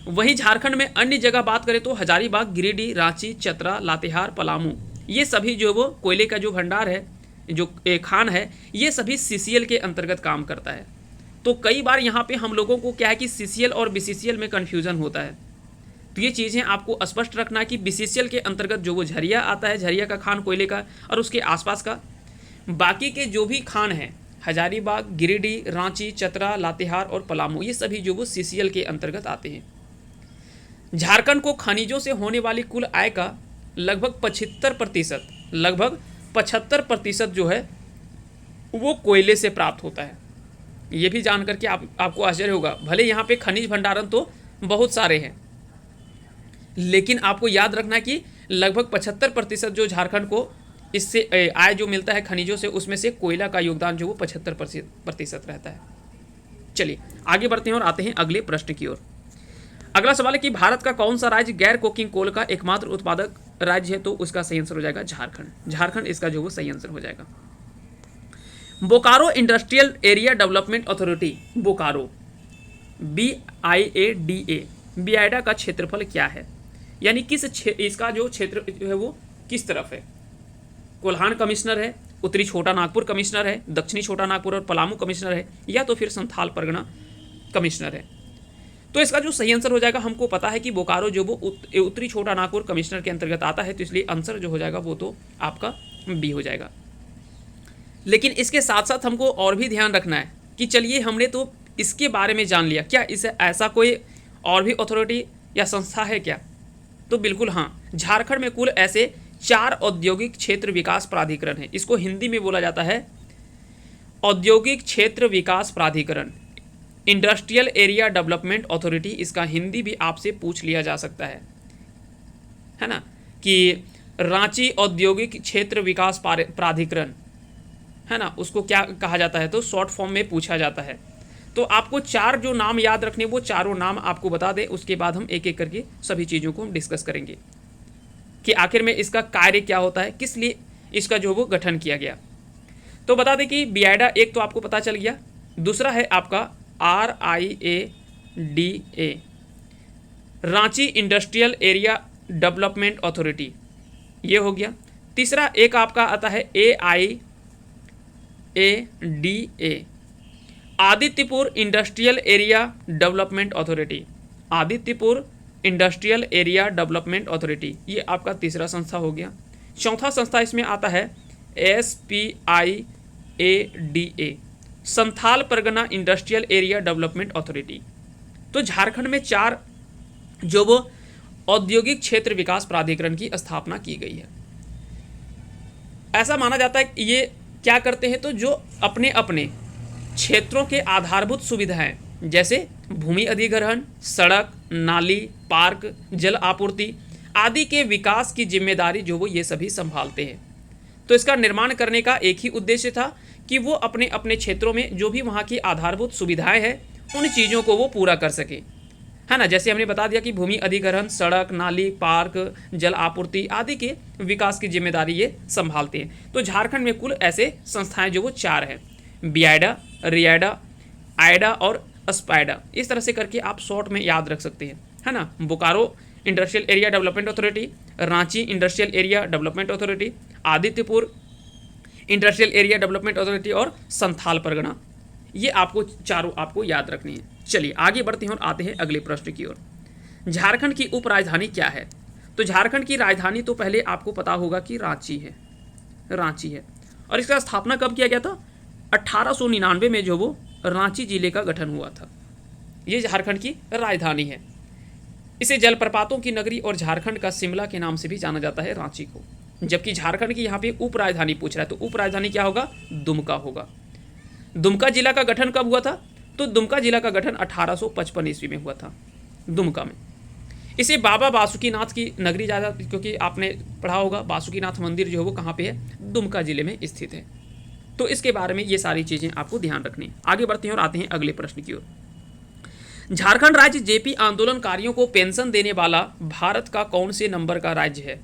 A: वहीं झारखंड में अन्य जगह बात करें तो हजारीबाग, गिरिडीह, रांची, चतरा, लातेहार, पलामू, ये सभी जो वो कोयले का जो भंडार है, जो खान है, ये सभी सीसीएल के अंतर्गत काम करता है। तो कई बार यहाँ पे हम लोगों को क्या है कि सीसीएल और बीसीसीएल में कन्फ्यूजन होता है, तो ये चीज़ें आपको स्पष्ट रखना है कि बीसीसीएल के अंतर्गत जो वो झरिया आता है, झरिया का खान कोयले का, और उसके आसपास का बाकी के जो भी खान हैं, हजारीबाग, गिरिडीह, रांची, चतरा, लातेहार और पलामू, ये सभी जो वो सीसीएल के अंतर्गत आते हैं। झारखंड को खनिजों से होने वाली कुल आय का लगभग 75% जो है वो कोयले से प्राप्त होता है। ये भी जान करके आपको आश्चर्य होगा, भले यहाँ पे खनिज भंडारण तो बहुत सारे हैं, लेकिन आपको याद रखना है कि लगभग 75% जो झारखंड को इससे आय जो मिलता है खनिजों से, उसमें से कोयला का योगदान जो वो 75% रहता है। चलिए आगे बढ़ते हैं और आते हैं अगले प्रश्न की ओर। अगला सवाल है कि भारत का कौन सा राज्य गैर कोकिंग कोल का एकमात्र उत्पादक राज्य है? तो उसका सही आंसर हो जाएगा झारखंड। झारखंड इसका जो वो सही आंसर हो जाएगा। Bokaro industrial area development authority, Bokaro BIADA, BIADA का क्षेत्रफल क्या है? यानी किस इसका जो क्षेत्र जो है वो किस तरफ है? कोल्हान कमिश्नर है, उत्तरी छोटा नागपुर कमिश्नर है, दक्षिणी छोटा नागपुर और पलामू कमिश्नर है, या तो फिर संथाल परगना कमिश्नर है? तो इसका जो सही आंसर हो जाएगा, हमको पता है कि बोकारो जो वो उत्तरी छोटा नागपुर कमिश्नर के अंतर्गत आता है, तो इसलिए आंसर जो हो जाएगा वो तो आपका बी हो जाएगा। लेकिन इसके साथ साथ हमको और भी ध्यान रखना है कि चलिए हमने तो इसके बारे में जान लिया, क्या इसे ऐसा कोई और भी अथॉरिटी या संस्था है क्या? तो बिल्कुल हाँ, झारखंड में कुल ऐसे 4 औद्योगिक क्षेत्र विकास प्राधिकरण है। इसको हिंदी में बोला जाता है औद्योगिक क्षेत्र विकास प्राधिकरण, इंडस्ट्रियल एरिया डेवलपमेंट अथॉरिटी। इसका हिंदी भी आपसे पूछ लिया जा सकता है ना, कि रांची औद्योगिक क्षेत्र विकास प्राधिकरण है ना, उसको क्या कहा जाता है, तो शॉर्ट फॉर्म में पूछा जाता है। तो आपको चार जो नाम याद रखने वो चारों नाम आपको बता दें, उसके बाद हम एक एक करके सभी चीज़ों को हम डिस्कस करेंगे कि आखिर में इसका कार्य क्या होता है, किस लिए इसका जो वो गठन किया गया। तो बता दें कि बियाडा एक तो आपको पता चल गया, दूसरा है आपका RIADA, Ranchi industrial area development authority, ये हो गया। तीसरा एक आपका आता है AIADA, Adityapur industrial area development authority, Adityapur industrial area development authority, ये आपका तीसरा संस्था हो गया। चौथा संस्था इसमें आता है SPIADA, Santhal Pargana industrial area development authority. तो झारखंड में चार जो वो औद्योगिक क्षेत्र विकास प्राधिकरण की स्थापना की गई है। ऐसा माना जाता है कि ये क्या करते हैं, तो जो अपने अपने क्षेत्रों के आधारभूत सुविधाएं जैसे भूमि अधिग्रहण, सड़क, नाली, पार्क, जल आपूर्ति आदि के विकास की जिम्मेदारी जो वो ये सभी संभालते हैं। तो इसका निर्माण करने का एक ही उद्देश्य था कि वो अपने अपने क्षेत्रों में जो भी वहाँ की आधारभूत सुविधाएं हैं उन चीज़ों को वो पूरा कर सके, है ना। जैसे हमने बता दिया कि भूमि अधिग्रहण, सड़क, नाली, पार्क, जल आपूर्ति आदि के विकास की जिम्मेदारी ये संभालते हैं। तो झारखंड में कुल ऐसे संस्थाएं जो वो चार हैं, बियाडा, रियाडा, आयडा और स्पाइडा। इस तरह से करके आप शॉर्ट में याद रख सकते हैं, है ना। Bokaro industrial area development authority, Ranchi industrial area development authority, Adityapur industrial area development authority और संथाल परगना, ये आपको चारों आपको याद रखनी है। चलिए आगे बढ़ते हैं और आते हैं अगले प्रश्न की ओर। झारखंड की उपराजधानी क्या है? तो झारखंड की राजधानी तो पहले आपको पता होगा कि रांची है, रांची है। और इसका स्थापना कब किया गया था? 1899 में जो वो रांची जिले का गठन हुआ था। ये झारखंड की राजधानी है। इसे जलप्रपातों की नगरी और झारखंड का शिमला के नाम से भी जाना जाता है रांची को। जबकि झारखंड की यहाँ पे उपराजधानी पूछ रहा है, तो उपराजधानी क्या होगा? दुमका होगा। दुमका जिला का गठन कब हुआ था? तो दुमका जिला का गठन 1855 ईस्वी में हुआ था, दुमका में। इसे बाबा बासुकीनाथ की नगरी ज्यादा, क्योंकि आपने पढ़ा होगा बासुकीनाथ मंदिर जो है वो कहाँ पे है? दुमका जिले में स्थित है। तो इसके बारे में ये सारी चीजें आपको ध्यान रखनी है। आगे बढ़ते हैं और आते हैं अगले प्रश्न की ओर। झारखंड राज्य जेपी आंदोलनकारियों को पेंशन देने वाला भारत का कौन से नंबर का राज्य है?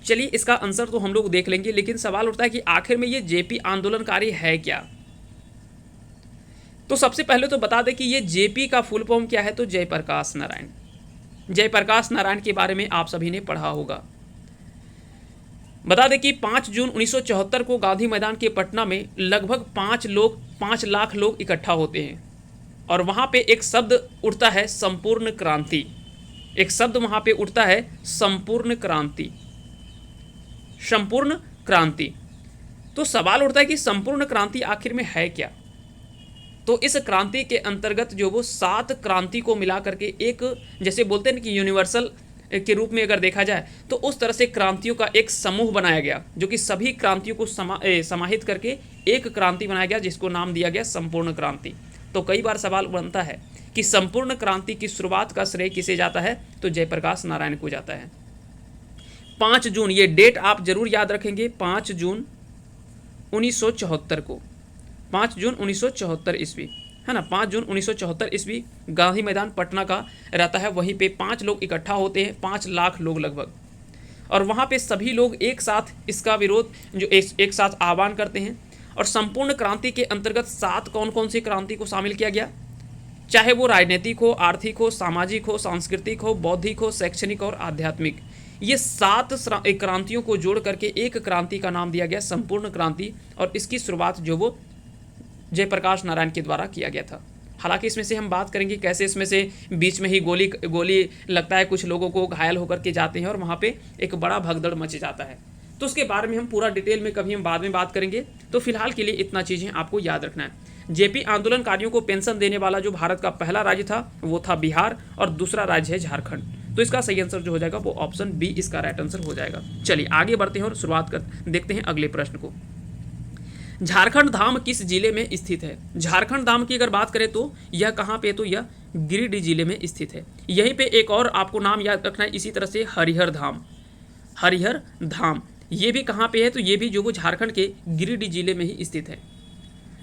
A: चलिए इसका आंसर तो हम लोग देख लेंगे, लेकिन सवाल उठता है कि आखिर में ये जेपी आंदोलनकारी है क्या? तो सबसे पहले तो बता दें कि ये जेपी का फुल फॉर्म क्या है, तो जयप्रकाश नारायण। जयप्रकाश नारायण के बारे में आप सभी ने पढ़ा होगा। बता दें कि 5 जून 1974 को गांधी मैदान के पटना में लगभग 5 लाख लोग इकट्ठा होते हैं और वहां पे एक शब्द उठता है, संपूर्ण क्रांति। एक शब्द वहां पे उठता है, संपूर्ण क्रांति, संपूर्ण क्रांति। तो सवाल उठता है कि संपूर्ण क्रांति आखिर में है क्या? तो इस क्रांति के अंतर्गत जो वो 7 क्रांति को मिला करके एक, जैसे बोलते हैं कि यूनिवर्सल के रूप में अगर देखा जाए तो उस तरह से क्रांतियों का एक समूह बनाया गया, जो कि सभी क्रांतियों को समाहित करके एक क्रांति बनाया गया, जिसको नाम दिया गया संपूर्ण क्रांति। तो कई बार सवाल बनता है कि संपूर्ण क्रांति की शुरुआत का श्रेय किसे जाता है? तो जयप्रकाश नारायण को जाता है। 5 जून, ये डेट आप जरूर याद रखेंगे, 5 जून 1974 को, 5 जून 1974 ईस्वी, है ना। 5 जून 1974 ईस्वी गांधी मैदान पटना का रहता है। वहीं पे 5 लोग इकट्ठा होते हैं, 5 लाख लोग लगभग, और वहाँ पे सभी लोग एक साथ इसका विरोध जो एक साथ आह्वान करते हैं। और संपूर्ण क्रांति के अंतर्गत 7 कौन कौन सी क्रांति को शामिल किया गया? चाहे वो राजनीतिक हो, आर्थिक हो, सामाजिक हो, सांस्कृतिक हो, बौद्धिक हो, शैक्षणिक और आध्यात्मिक, ये 7 क्रांतियों को जोड़ करके एक क्रांति का नाम दिया गया संपूर्ण क्रांति। और इसकी शुरुआत जो वो जयप्रकाश नारायण के द्वारा किया गया था। हालांकि इसमें से हम बात करेंगे कैसे इसमें से बीच में ही गोली लगता है, कुछ लोगों को घायल होकर के जाते हैं और वहाँ पे एक बड़ा भगदड़ मच जाता है। तो उसके बारे में हम पूरा डिटेल में कभी हम बाद में बात करेंगे। तो फिलहाल के लिए इतना चीज़ें आपको याद रखना है। जेपी आंदोलनकारियों को पेंशन देने वाला जो भारत का पहला राज्य था वो था बिहार, और दूसरा राज्य है झारखंड। तो इसका सही आंसर जो हो जाएगा वो ऑप्शन बी इसका राइट आंसर हो जाएगा। चलिए आगे बढ़ते हैं और शुरुआत देखते हैं अगले प्रश्न को। झारखंड धाम किस जिले में स्थित है? झारखंड धाम की अगर बात करें तो यह कहाँ पे? तो यह गिरिडीह जिले में स्थित है। यहीं पे एक और आपको नाम याद रखना है इसी तरह से, हरिहर धाम। हरिहर धाम ये भी कहाँ पे है? तो ये भी जो वो झारखंड के गिरिडीह जिले में ही स्थित है।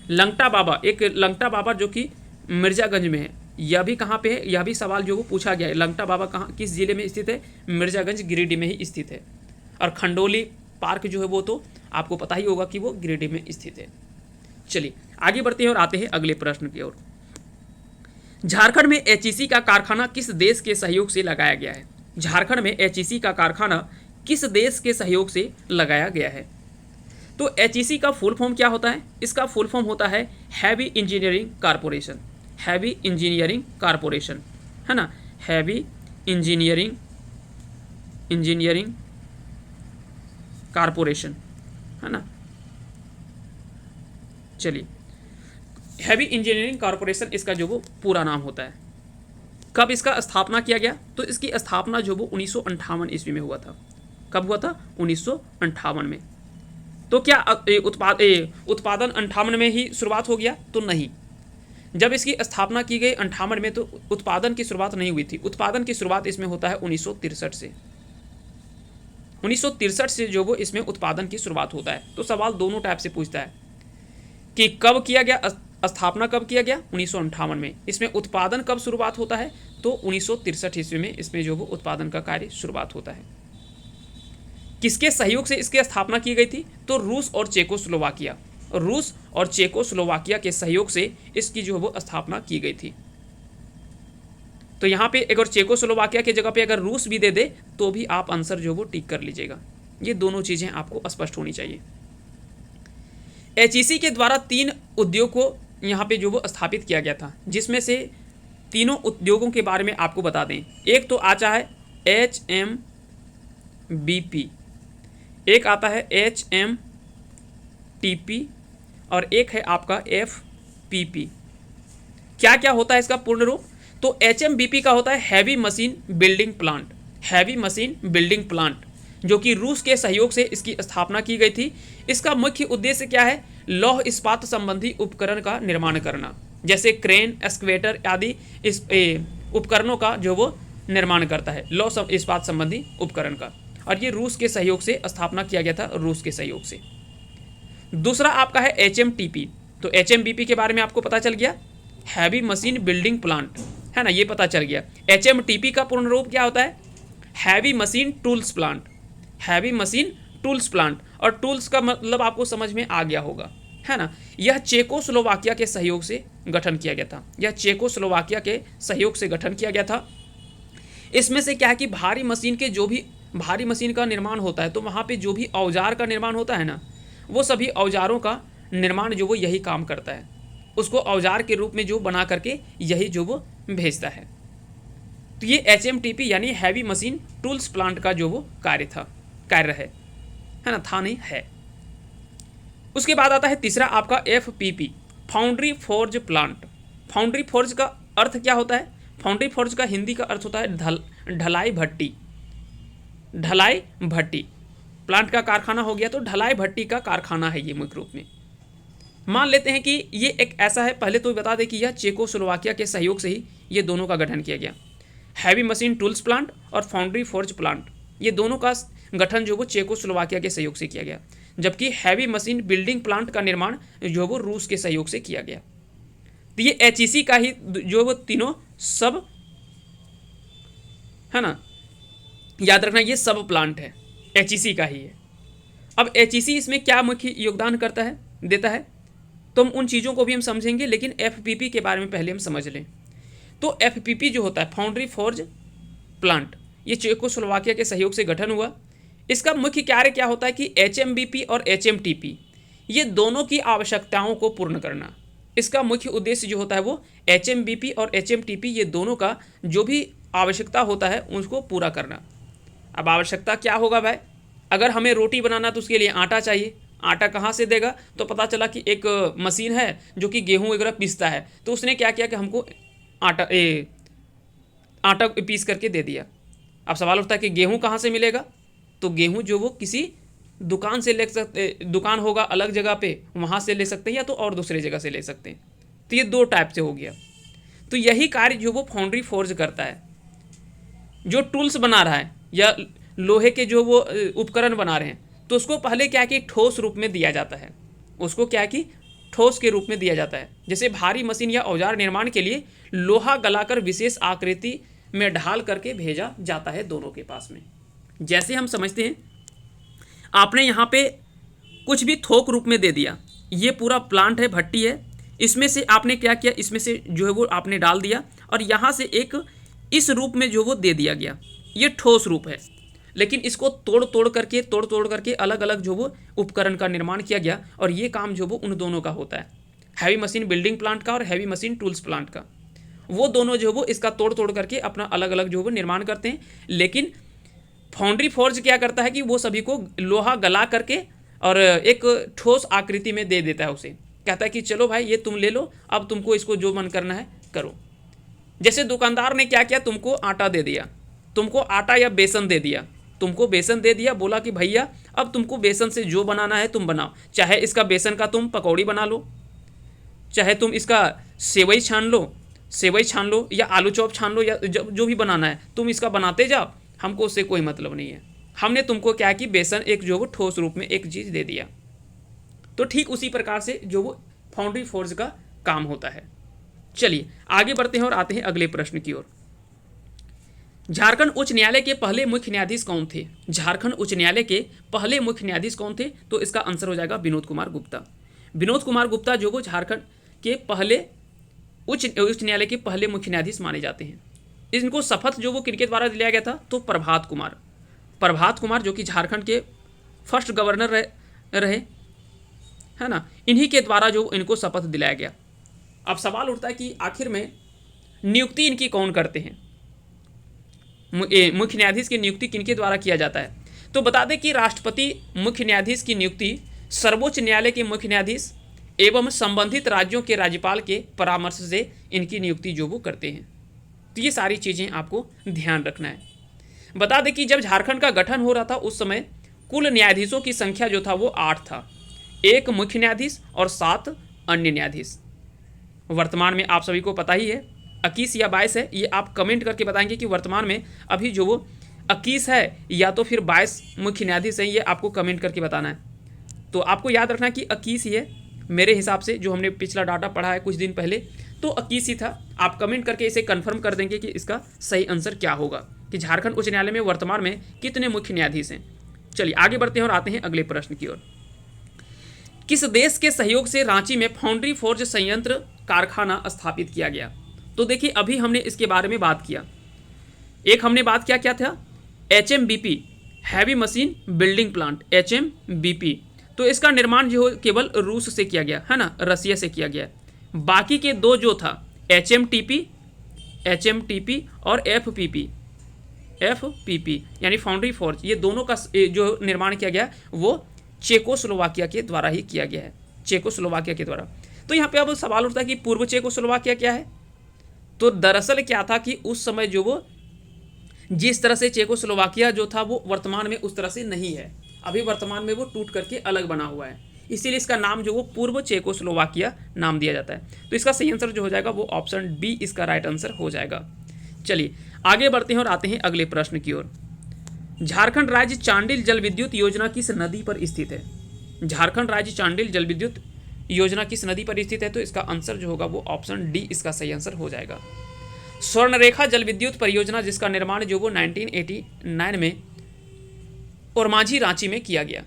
A: लंगटा बाबा, एक लंगटा बाबा जो कि मिर्जागंज में है, यह भी कहाँ पे है, यह भी सवाल जो वो पूछा गया है। लंगटा बाबा कहाँ, किस जिले में स्थित है? मिर्जागंज गिरिडीह में ही स्थित है। और खंडोली पार्क जो है वो तो आपको पता ही होगा कि वो गिरिडीह में स्थित है। चलिए आगे बढ़ते हैं और आते हैं अगले प्रश्न की ओर। झारखंड में एचईसी का कारखाना किस देश के सहयोग से लगाया गया है? झारखंड में एचईसी का कारखाना किस देश के सहयोग से लगाया गया है? तो एचईसी का फुल फॉर्म क्या होता है? इसका फुल फॉर्म होता है heavy engineering corporation. Heavy engineering corporation, है ना, हैवी इंजीनियरिंग कारपोरेशन, है ना। चलिए, हैवी इंजीनियरिंग कारपोरेशन इसका जो वो पूरा नाम होता है। कब इसका स्थापना किया गया? तो इसकी स्थापना जो वो 1958 ईस्वी में हुआ था। कब हुआ था? 1958 में। तो क्या उत्पादन 58 में ही शुरुआत हो गया? तो नहीं, जब इसकी स्थापना की गई 58 में तो उत्पादन की शुरुआत नहीं हुई थी। उत्पादन की शुरुआत इसमें होता है 1963 से। 1963 से जो वो इसमें उत्पादन की शुरुआत होता है। तो सवाल दोनों टाइप से पूछता है कि कब किया गया, स्थापना कब किया गया? 1958 में। इसमें उत्पादन कब शुरुआत होता है? तो 1963 ईस्वी में इसमें जो वो उत्पादन का कार्य शुरुआत होता है। किसके सहयोग से इसकी स्थापना की गई थी? तो रूस और चेकोस्लोवाकिया। रूस और चेकोस्लोवाकिया के सहयोग से इसकी जो वो स्थापना की गई थी। तो यहाँ पे अगर चेकोस्लोवाकिया की जगह पे अगर रूस भी दे दे तो भी आप आंसर जो वो टिक कर लीजिएगा। ये दोनों चीजें आपको स्पष्ट होनी चाहिए। एचईसी के द्वारा 3 उद्योग को यहाँ पे जो वो स्थापित किया गया था, जिसमें से तीनों उद्योगों के बारे में आपको बता दें। एक तो आता है HMBP, एक आता है HMTP और एक है आपका FPP। क्या क्या होता है इसका पूर्ण रूप? तो HMBP का होता है heavy machine building plant. Heavy machine building plant जो कि रूस के सहयोग से इसकी स्थापना की गई थी। इसका मुख्य उद्देश्य क्या है? लौह इस्पात संबंधी उपकरण का निर्माण करना, जैसे क्रेन, एक्सकवेटर आदि इस उपकरणों का जो वो निर्माण करता है, लौह इस्पात संबंधी उपकरण का। और ये रूस के सहयोग से स्थापना किया गया था, रूस के सहयोग से। दूसरा आपका है HMTP। तो HMBP के बारे में आपको पता चल गया, हैवी मशीन बिल्डिंग प्लांट, है ना, ये पता चल गया। HMTP का पूर्ण रूप क्या होता है? Heavy machine tools plant. Heavy machine tools plant, और टूल्स का मतलब आपको समझ में आ गया होगा, है ना। यह चेकोस्लोवाकिया के सहयोग से गठन किया गया था। यह चेकोस्लोवाकिया के सहयोग से गठन किया गया था। इसमें से क्या है कि भारी मशीन का निर्माण होता है, तो वहाँ पे जो भी औजार का निर्माण होता है ना, वो सभी औजारों का निर्माण जो वो यही काम करता है। उसको औजार के रूप में जो बना करके यही जो वो भेजता है। तो ये HMTP यानी हैवी मशीन टूल्स प्लांट का जो वो कार्य है ना, था नहीं है। उसके बाद आता है तीसरा आपका FPP, foundry forge plant. Foundry forge का अर्थ क्या होता है? फाउंड्री फोर्ज का हिंदी का अर्थ होता है ढलाई भट्टी। ढलाई भट्टी प्लांट का कारखाना हो गया, तो ढलाई भट्टी का कारखाना है ये मुख्य रूप में। मान लेते हैं कि ये एक ऐसा है, पहले तो बता दें कि यह चेकोस्लोवाकिया के सहयोग से ही ये दोनों का गठन किया गया। हैवी मशीन टूल्स प्लांट और फाउंड्री फोर्ज प्लांट, ये दोनों का गठन जो वो चेकोस्लोवाकिया के सहयोग से किया गया, जबकि हैवी मशीन बिल्डिंग प्लांट का निर्माण जो वो रूस के सहयोग से किया गया। तो ये HEC का ही जो वो तीनों सब, है ना, याद रखना ये सब प्लांट है, HEC का ही है। अब HEC इसमें क्या मुख्य योगदान देता है, तो हम उन चीज़ों को भी हम समझेंगे, लेकिन FPP के बारे में पहले हम समझ लें। तो FPP जो होता है फाउंड्री फोर्ज प्लांट, ये चेकोस्लोवाकिया के सहयोग से गठन हुआ। इसका मुख्य कार्य क्या होता है कि HMBP और HMTP ये दोनों की आवश्यकताओं को पूर्ण करना। इसका मुख्य उद्देश्य जो होता है वो HMBP और HMTP ये दोनों का जो भी आवश्यकता होता है उसको पूरा करना। अब आवश्यकता क्या होगा भाई? अगर हमें रोटी बनाना तो उसके लिए आटा चाहिए। आटा कहाँ से देगा? तो पता चला कि एक मशीन है जो कि गेहूँ वगैरह पीसता है, तो उसने क्या किया कि हमको आटा पीस करके दे दिया। अब सवाल उठता है कि गेहूँ कहाँ से मिलेगा? तो गेहूँ जो वो किसी दुकान से ले सकते, दुकान होगा अलग जगह पे, वहाँ से ले सकते हैं, या तो और दूसरे जगह से ले सकते हैं। तो ये दो टाइप से हो गया। तो यही कार्य जो वो फाउंड्री फोर्ज करता है। जो टूल्स बना रहा है या लोहे के जो वो उपकरण बना रहे हैं, तो उसको पहले क्या कि ठोस रूप में दिया जाता है। उसको क्या कि ठोस के रूप में दिया जाता है। जैसे भारी मशीन या औजार निर्माण के लिए लोहा गलाकर विशेष आकृति में ढाल करके भेजा जाता है दोनों के पास में। जैसे हम समझते हैं, आपने यहाँ पे कुछ भी थोक रूप में दे दिया, ये पूरा प्लांट है, भट्टी है, इसमें से आपने क्या किया, इसमें से जो है वो आपने डाल दिया और यहाँ से एक इस रूप में जो वो दे दिया गया, ये ठोस रूप है। लेकिन इसको तोड़ तोड़ करके अलग अलग जो वो उपकरण का निर्माण किया गया और ये काम जो वो उन दोनों का होता है, हैवी मशीन बिल्डिंग प्लांट का और हैवी मशीन टूल्स प्लांट का। वो दोनों जो वो इसका तोड़ तोड़ करके अपना अलग अलग जो वो निर्माण करते हैं। लेकिन फाउंड्री फोर्ज क्या करता है कि वो सभी को लोहा गला करके और एक ठोस आकृति में दे देता है उसे, कहता है कि चलो भाई ये तुम ले लो, अब तुमको इसको जो मन करना है करो। जैसे दुकानदार ने क्या किया, तुमको आटा दे दिया, तुमको आटा या बेसन दे दिया, तुमको बेसन दे दिया, बोला कि भैया अब तुमको बेसन से जो बनाना है तुम बनाओ, चाहे इसका बेसन का तुम पकौड़ी बना लो, चाहे तुम इसका सेवई छान लो या आलू चॉप छान लो, या जो भी बनाना है तुम इसका बनाते जाओ, हमको उससे कोई मतलब नहीं है। हमने तुमको क्या कि बेसन एक जो वो ठोस रूप में एक चीज़ दे दिया। तो ठीक उसी प्रकार से जो वो फाउंड्री फोर्ज का काम होता है। चलिए आगे बढ़ते हैं और आते हैं अगले प्रश्न की ओर। झारखंड उच्च न्यायालय के पहले मुख्य न्यायाधीश कौन थे? झारखंड उच्च न्यायालय के पहले मुख्य न्यायाधीश कौन थे? तो इसका आंसर हो जाएगा विनोद कुमार गुप्ता। विनोद कुमार गुप्ता जो वो झारखंड के पहले उच्च न्यायालय के पहले मुख्य न्यायाधीश माने जाते हैं। इनको शपथ जो वो किनके द्वारा दिलाया गया था? तो प्रभात कुमार जो कि झारखंड के फर्स्ट गवर्नर रहे, है ना, इन्हीं के द्वारा जो इनको शपथ दिलाया गया। अब सवाल उठता है कि आखिर में नियुक्ति इनकी कौन करते हैं? मुख्य न्यायाधीश की नियुक्ति किनके द्वारा किया जाता है? तो बता दें कि राष्ट्रपति मुख्य न्यायाधीश की नियुक्ति सर्वोच्च न्यायालय के मुख्य न्यायाधीश एवं संबंधित राज्यों के राज्यपाल के परामर्श से इनकी नियुक्ति जो वो करते हैं। तो ये सारी चीज़ें आपको ध्यान रखना है। बता दें कि जब झारखंड का गठन हो रहा था उस समय कुल न्यायाधीशों की संख्या जो था वो 8 था, 1 मुख्य न्यायाधीश और 7 अन्य न्यायाधीश। वर्तमान में आप सभी को पता ही है 21 या 22 है, ये आप कमेंट करके बताएंगे कि वर्तमान में अभी जो वो 21 है या तो फिर 22 मुख्य न्यायाधीश हैं, ये आपको कमेंट करके बताना है। तो आपको याद रखना कि 21 ही है मेरे हिसाब से, जो हमने पिछला डाटा पढ़ा है कुछ दिन पहले, तो 21 ही था। आप कमेंट करके इसे कंफर्म कर देंगे कि इसका सही आंसर क्या होगा, कि झारखंड उच्च न्यायालय में वर्तमान में कितने मुख्य न्यायाधीश हैं। चलिए आगे बढ़ते हैं और आते हैं अगले प्रश्न की ओर। किस देश के सहयोग से रांची में फाउंड्री फोर्ज संयंत्र कारखाना स्थापित किया गया? तो देखिए अभी हमने इसके बारे में बात किया। एक हमने बात क्या था? HMBP, heavy machine building plant, HMBP। तो इसका निर्माण जो केवल रूस से किया गया है ना, रसिया से किया गया। बाकी के दो जो था HMTP और FPP यानी फाउंड्री फोर्ज, ये दोनों का जो निर्माण किया गया वो चेकोस्लोवाकिया के द्वारा ही किया गया है, चेकोस्लोवाकिया के द्वारा। तो यहाँ पे अब सवाल उठता है कि पूर्व चेकोस्लोवाकिया क्या है? तो दरअसल क्या था कि उस समय जो वो जिस तरह से चेकोस्लोवाकिया जो था वो वर्तमान में उस तरह से नहीं है, अभी वर्तमान में वो टूट करके अलग बना हुआ है, इसीलिए इसका नाम जो वो पूर्व चेकोस्लोवाकिया नाम दिया जाता है। तो इसका सही आंसर जो हो जाएगा वो ऑप्शन बी इसका राइट आंसर हो जाएगा। चलिए आगे बढ़ते हैं और आते हैं अगले प्रश्न की ओर। झारखंड राज्य चांडिल जल विद्युत योजना किस नदी पर स्थित है? झारखंड राज्य चांडिल जल विद्युत योजना किस नदी पर स्थित है? तो इसका आंसर जो होगा वो ऑप्शन डी इसका सही आंसर हो जाएगा। स्वर्णरेखा जल विद्युत परियोजना जिसका निर्माण जो वो 1989 में ओरमांझी रांची में किया गया।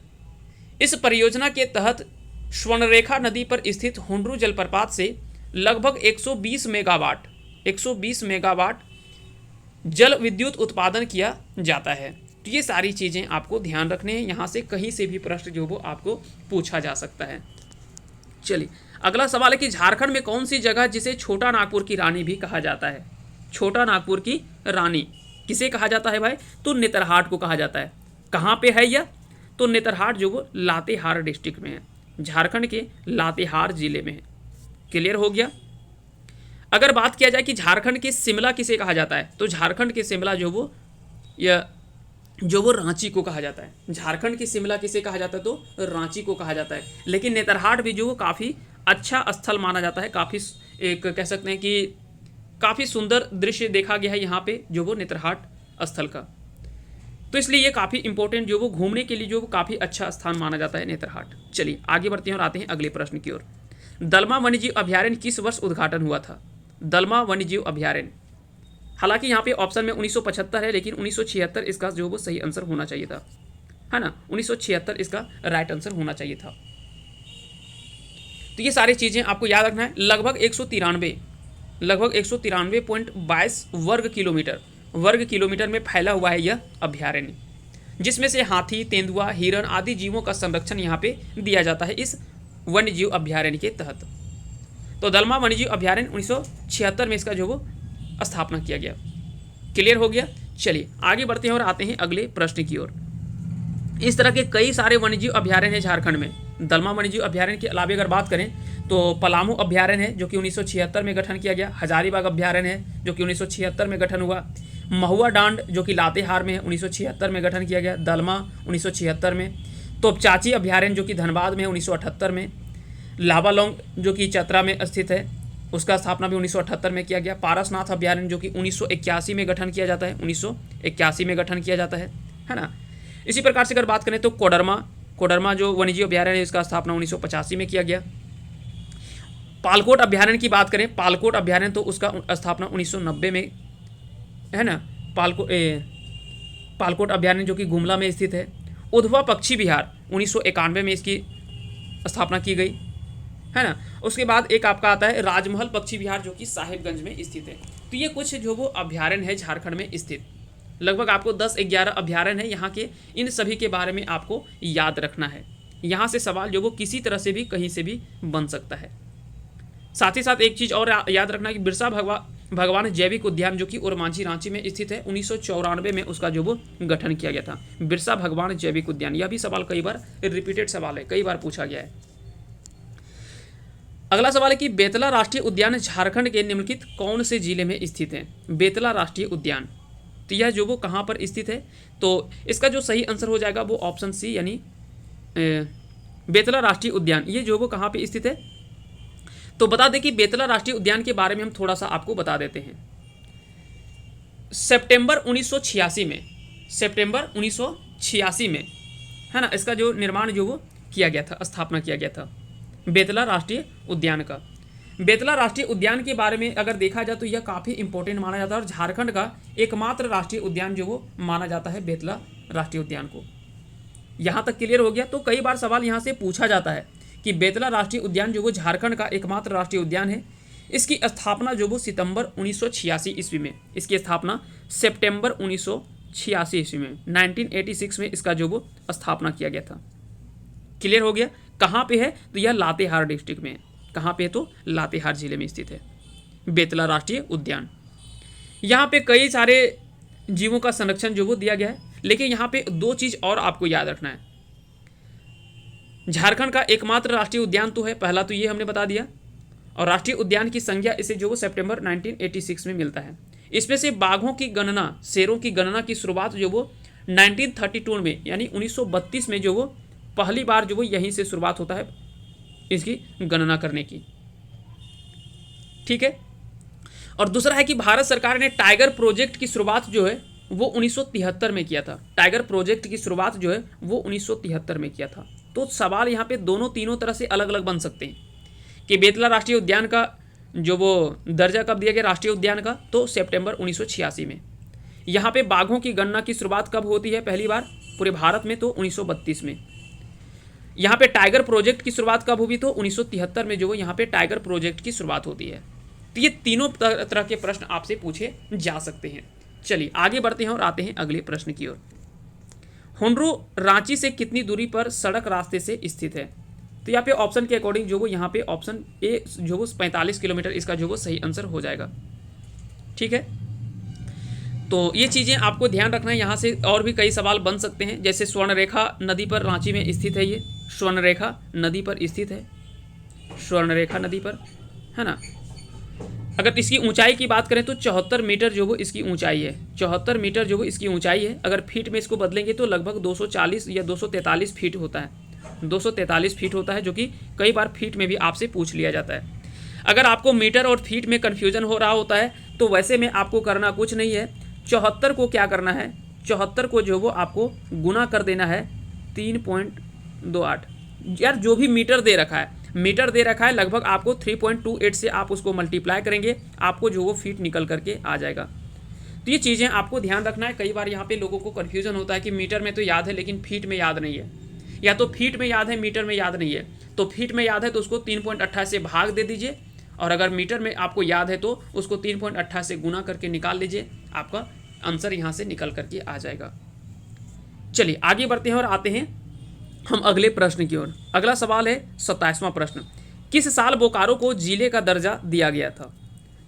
A: इस परियोजना के तहत स्वर्णरेखा नदी पर स्थित हुंडरू जलप्रपात से लगभग 120 मेगावाट जल विद्युत उत्पादन किया जाता है। तो ये सारी चीज़ें आपको ध्यान रखने हैं, यहाँ से कहीं से भी प्रश्न जो वो आपको पूछा जा सकता है। चलिए अगला सवाल है कि झारखंड में कौन सी जगह जिसे छोटा नागपुर की रानी भी कहा जाता है? छोटा नागपुर की रानी किसे कहा जाता है भाई? तो नेतरहाट को कहा जाता है। कहाँ पे है यह? तो नेतरहाट जो वो लातेहार डिस्ट्रिक्ट में है, झारखंड के लातेहार जिले में है। क्लियर हो गया। अगर बात किया जाए कि झारखंड के शिमला किसे कहा जाता है, तो झारखंड के शिमला जो वो रांची को कहा जाता है। झारखंड की शिमला किसे कहा जाता है? तो रांची को कहा जाता है। लेकिन नेतरहाट भी जो काफ़ी अच्छा स्थल माना जाता है, काफ़ी एक कह सकते हैं कि काफ़ी सुंदर दृश्य देखा गया है यहाँ पे जो वो नेतरहाट स्थल का। तो इसलिए ये काफ़ी इंपॉर्टेंट जो वो घूमने के लिए जो वो काफ़ी अच्छा स्थान माना जाता है नेतरहाट। चलिए आगे बढ़ते हैं और आते हैं अगले प्रश्न की ओर। दलमा वन्यजीव अभयारण्य किस वर्ष उद्घाटन हुआ था? दलमा वन्यजीव अभयारण्य, हालांकि यहाँ पे ऑप्शन में 1975 है, लेकिन 1976 इसका जो वो सही आंसर होना चाहिए था, है ना, 1976 इसका राइट आंसर होना चाहिए था। तो ये सारी चीज़ें आपको याद रखना है। लगभग 193.22 वर्ग किलोमीटर में फैला हुआ है यह अभयारण्य, जिसमें से हाथी, तेंदुआ, हिरण आदि जीवों का संरक्षण यहाँ पे दिया जाता है इस वन्यजीव अभयारण्य के तहत। तो दलमा वन्यजीव अभयारण्य 1976 में इसका जो वो स्थापना किया गया। क्लियर हो गया? चलिए आगे बढ़ते हैं और आते हैं अगले प्रश्न की ओर। इस तरह के कई सारे वन्यजीव अभयारण्य हैं झारखंड में। दलमा वन्यजीव अभयारण्य के अलावा अगर बात करें तो पलामू अभयारण्य है जो कि 1976 में गठन किया गया। हजारीबाग अभयारण्य है जो कि 1976 में गठन हुआ। महुआ डांड जो कि लातेहार में है 1976 में गठन किया गया। दलमा 1976 में। तोपचाची अभयारण्य जो कि धनबाद में है 1978 में। लाबालोंग जो कि चतरा में स्थित है उसका स्थापना भी 1978 में किया गया। पारसनाथ अभयारण्य जो कि 1981 में गठन किया जाता है, 1981 में गठन किया जाता है ना। इसी प्रकार से अगर बात करें तो कोडरमा जो वन्यजीव अभयारण्य है इसका स्थापना 1985 में किया गया। पालकोट अभयारण्य की बात करें, पालकोट अभयारण्य तो उसका स्थापना 1990 में है ना। पालकोट अभयारण्य जो कि गुमला में स्थित है। उधवा पक्षी विहार 1991 में इसकी स्थापना की गई, है ना। उसके बाद एक आपका आता है राजमहल पक्षी विहार जो कि साहिबगंज में स्थित है। तो ये कुछ जो वो अभयारण्य है झारखंड में स्थित। लगभग आपको 10-11 अभयारण्य है यहाँ के। इन सभी के बारे में आपको याद रखना है। यहाँ से सवाल जो वो किसी तरह से भी कहीं से भी बन सकता है। साथ ही साथ एक चीज़ और याद रखना कि बिरसा भगवान जैविक उद्यान जो कि उरमांझी रांची में स्थित है 1994 में उसका जो वो गठन किया गया था। बिरसा भगवान जैविक उद्यान, यह भी सवाल कई बार रिपीटेड सवाल है, कई बार पूछा गया है। अगला सवाल है कि बेतला राष्ट्रीय उद्यान झारखंड के निम्नलिखित कौन से जिले में स्थित है? बेतला राष्ट्रीय उद्यान, तो यह जो वो कहाँ पर स्थित है? तो इसका जो सही आंसर हो जाएगा वो ऑप्शन सी, यानी बेतला राष्ट्रीय उद्यान, ये जो वो कहाँ पे स्थित है? तो बता दें कि बेतला राष्ट्रीय उद्यान के बारे में हम थोड़ा सा आपको बता देते हैं। सितंबर 1986 में, है ना, इसका जो निर्माण जो वो किया गया था, स्थापना किया गया था बेतला राष्ट्रीय उद्यान का। बेतला राष्ट्रीय उद्यान के बारे में अगर देखा जाए तो यह काफ़ी इंपॉर्टेंट माना जाता है और झारखंड का एकमात्र राष्ट्रीय उद्यान जो वो माना जाता है बेतला राष्ट्रीय उद्यान को। यहाँ तक क्लियर हो गया? तो कई बार सवाल यहाँ से पूछा जाता है कि बेतला राष्ट्रीय उद्यान जो वो झारखंड का एकमात्र राष्ट्रीय उद्यान है। इसकी स्थापना जो वो सितंबर 1986 ईस्वी में, इसकी स्थापना सितंबर 1986 ईस्वी में 1986 में इसका जो वो स्थापना किया गया था। क्लियर हो गया? कहाँ पे है? तो यह लातेहार डिस्ट्रिक्ट में है। कहाँ पे? तो लातेहार जिले में स्थित है बेतला राष्ट्रीय उद्यान। यहाँ पे कई सारे जीवों का संरक्षण जो वो दिया गया है, लेकिन यहाँ पे दो चीज़ और आपको याद रखना है। झारखंड का एकमात्र राष्ट्रीय उद्यान तो है, पहला तो ये हमने बता दिया, और राष्ट्रीय उद्यान की संज्ञा इसे जो वो सितंबर 1986 में मिलता है। इसमें से बाघों की गणना, शेरों की गणना की शुरुआत जो वो 1932 में, यानी 1932 में जो वो पहली बार जो वो यहीं से शुरुआत होता है इसकी गणना करने की। ठीक है। और दूसरा है कि भारत सरकार ने टाइगर प्रोजेक्ट की शुरुआत जो है वो 1973 में किया था। टाइगर प्रोजेक्ट की शुरुआत जो है वो 1973 में किया था। तो सवाल यहाँ पे तीनों तरह से अलग अलग बन सकते हैं कि बेतला राष्ट्रीय उद्यान का जो वो दर्जा कब दिया गया राष्ट्रीय उद्यान का? तो सितंबर 1986 में। यहाँ पे बाघों की गणना की शुरुआत कब होती है पहली बार पूरे भारत में? तो 1932 में। यहाँ पे टाइगर प्रोजेक्ट की शुरुआत कब हुई? तो 1973 में जो यहाँ पे टाइगर प्रोजेक्ट की शुरुआत होती है। तो ये तीनों तरह के प्रश्न आपसे पूछे जा सकते हैं। चलिए आगे बढ़ते हैं और आते हैं अगले प्रश्न की ओर। हुंड्रू रांची से कितनी दूरी पर सड़क रास्ते से स्थित है? तो यहाँ पे ऑप्शन के अकॉर्डिंग जो वो यहाँ पे ऑप्शन ए जो वो 45 किलोमीटर इसका जो वो सही आंसर हो जाएगा। ठीक है। तो ये चीज़ें आपको ध्यान रखना है। यहाँ से और भी कई सवाल बन सकते हैं, जैसे स्वर्णरेखा नदी पर रांची में स्थित है। ये स्वर्णरेखा नदी पर स्थित है, स्वर्णरेखा नदी पर, है ना। अगर इसकी ऊंचाई की बात करें तो 74 मीटर जो वो इसकी ऊंचाई है। 74 मीटर जो वो इसकी ऊंचाई है। अगर फीट में इसको बदलेंगे तो लगभग 240 या 243 फीट होता है। 243 फीट होता है, जो कि कई बार फीट में भी आपसे पूछ लिया जाता है। अगर आपको मीटर और फीट में कन्फ्यूजन हो रहा होता है तो वैसे में आपको करना कुछ नहीं है। 74 को क्या करना है? 74 को जो वो आपको गुना कर देना है 3.28। यार जो भी मीटर दे रखा है, मीटर दे रखा है, लगभग आपको 3.28 से आप उसको मल्टीप्लाई करेंगे, आपको जो वो फीट निकल करके आ जाएगा। तो ये चीज़ें आपको ध्यान रखना है। कई बार यहाँ पे लोगों को कन्फ्यूजन होता है कि मीटर में तो याद है लेकिन फीट में याद नहीं है, या तो फीट में याद है मीटर में याद नहीं है। तो फीट में याद है तो उसको 3.28 से भाग दे दीजिए, और अगर मीटर में आपको याद है तो उसको 3.28 से गुना करके निकाल लीजिए, आपका आंसर यहाँ से निकल करके आ जाएगा। चलिए आगे बढ़ते हैं और आते हैं हम अगले प्रश्न की ओर। अगला सवाल है 27वां प्रश्न, किस साल बोकारो को जिले का दर्जा दिया गया था?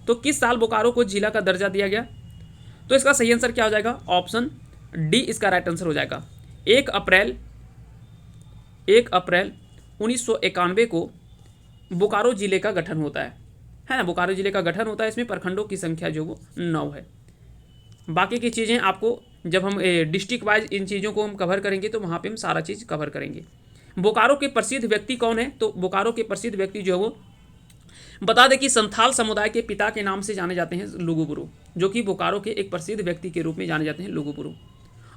A: तो किस साल बोकारो को जिला का दर्जा दिया गया? तो इसका सही आंसर क्या हो जाएगा? ऑप्शन डी इसका राइट आंसर हो जाएगा। 1 अप्रैल 1991 को बोकारो जिले का गठन होता है ना? बोकारो जिले का गठन होता है। इसमें प्रखंडों की संख्या जो वो 9 है। बाकी की चीज़ें आपको जब हम डिस्ट्रिक्ट वाइज इन चीज़ों को हम कवर करेंगे तो वहाँ पे हम सारा चीज़ कवर करेंगे। बोकारो के प्रसिद्ध व्यक्ति कौन है? तो बोकारो के प्रसिद्ध व्यक्ति जो है वो बता दें कि संथाल समुदाय के पिता के नाम से जाने जाते हैं लुगुबुरु, जो कि बोकारो के एक प्रसिद्ध व्यक्ति के रूप में जाने जाते हैं लुगुबुरु,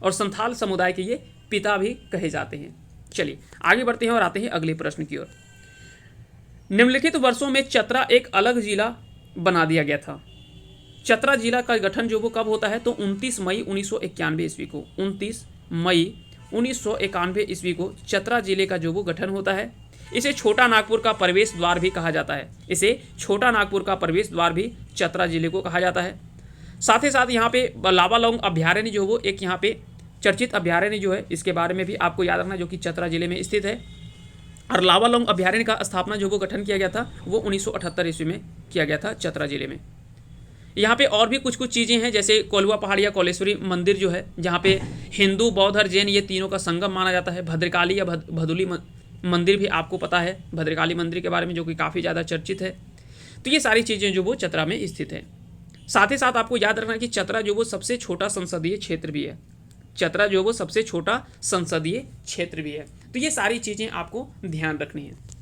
A: और संथाल समुदाय के ये पिता भी कहे जाते हैं। चलिए आगे बढ़ते हैं और आते हैं अगले प्रश्न की ओर। निम्नलिखित वर्षों में चतरा एक अलग जिला बना दिया गया था। चतरा जिला का गठन जो वो कब होता है? तो 29 मई 1991 ईस्वी को, 29 मई 1991 ईस्वी को चतरा जिले का जो वो गठन होता है। इसे छोटा नागपुर का प्रवेश द्वार भी कहा जाता है। इसे छोटा नागपुर का प्रवेश द्वार भी चतरा जिले को कहा जाता है। साथ ही साथ यहाँ पे लावालौंग अभ्यारण्य जो वो एक यहाँ पे चर्चित अभ्यारण्य जो है, इसके बारे में भी आपको याद रखना, जो कि चतरा जिले में स्थित है। और लावालौंग अभ्यारण्य का स्थापना जो वो गठन किया गया था वो 1978 ईस्वी में किया गया था चतरा जिले में। यहाँ पे और भी कुछ चीज़ें हैं, जैसे कोलवा पहाड़ी या कोलेश्वरी मंदिर जो है, जहाँ पे हिंदू, बौद्ध और जैन ये तीनों का संगम माना जाता है। भद्रकाली या भदुली मंदिर भी आपको पता है, भद्रकाली मंदिर के बारे में, जो कि काफ़ी ज़्यादा चर्चित है। तो ये सारी चीज़ें जो वो चतरा में स्थित है। साथ ही साथ आपको याद रखना कि चतरा जो वो सबसे छोटा संसदीय क्षेत्र भी है। चतरा जो वो सबसे छोटा संसदीय क्षेत्र भी है। तो ये सारी चीज़ें आपको ध्यान रखनी है।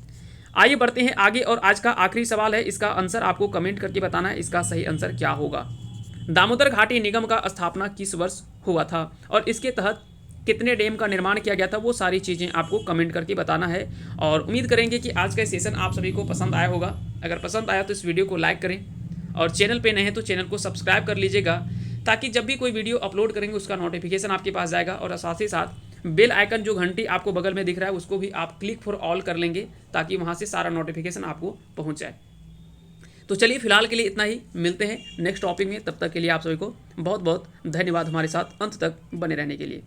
A: आइए बढ़ते हैं आगे, और आज का आखिरी सवाल है, इसका आंसर आपको कमेंट करके बताना है इसका सही आंसर क्या होगा। दामोदर घाटी निगम का स्थापना किस वर्ष हुआ था और इसके तहत कितने डैम का निर्माण किया गया था, वो सारी चीज़ें आपको कमेंट करके बताना है। और उम्मीद करेंगे कि आज का सेशन आप सभी को पसंद आया होगा। अगर पसंद आया तो इस वीडियो को लाइक करें, और चैनल पे नए हैं तो चैनल को सब्सक्राइब कर लीजिएगा, ताकि जब भी कोई वीडियो अपलोड करेंगे उसका नोटिफिकेशन आपके पास जाएगा। और साथ ही साथ बेल आइकन जो घंटी आपको बगल में दिख रहा है उसको भी आप क्लिक फॉर ऑल कर लेंगे, ताकि वहाँ से सारा नोटिफिकेशन आपको पहुँच जाए। तो चलिए फिलहाल के लिए इतना ही, मिलते हैं नेक्स्ट टॉपिक में। तब तक के लिए आप सभी को बहुत बहुत धन्यवाद हमारे साथ अंत तक बने रहने के लिए।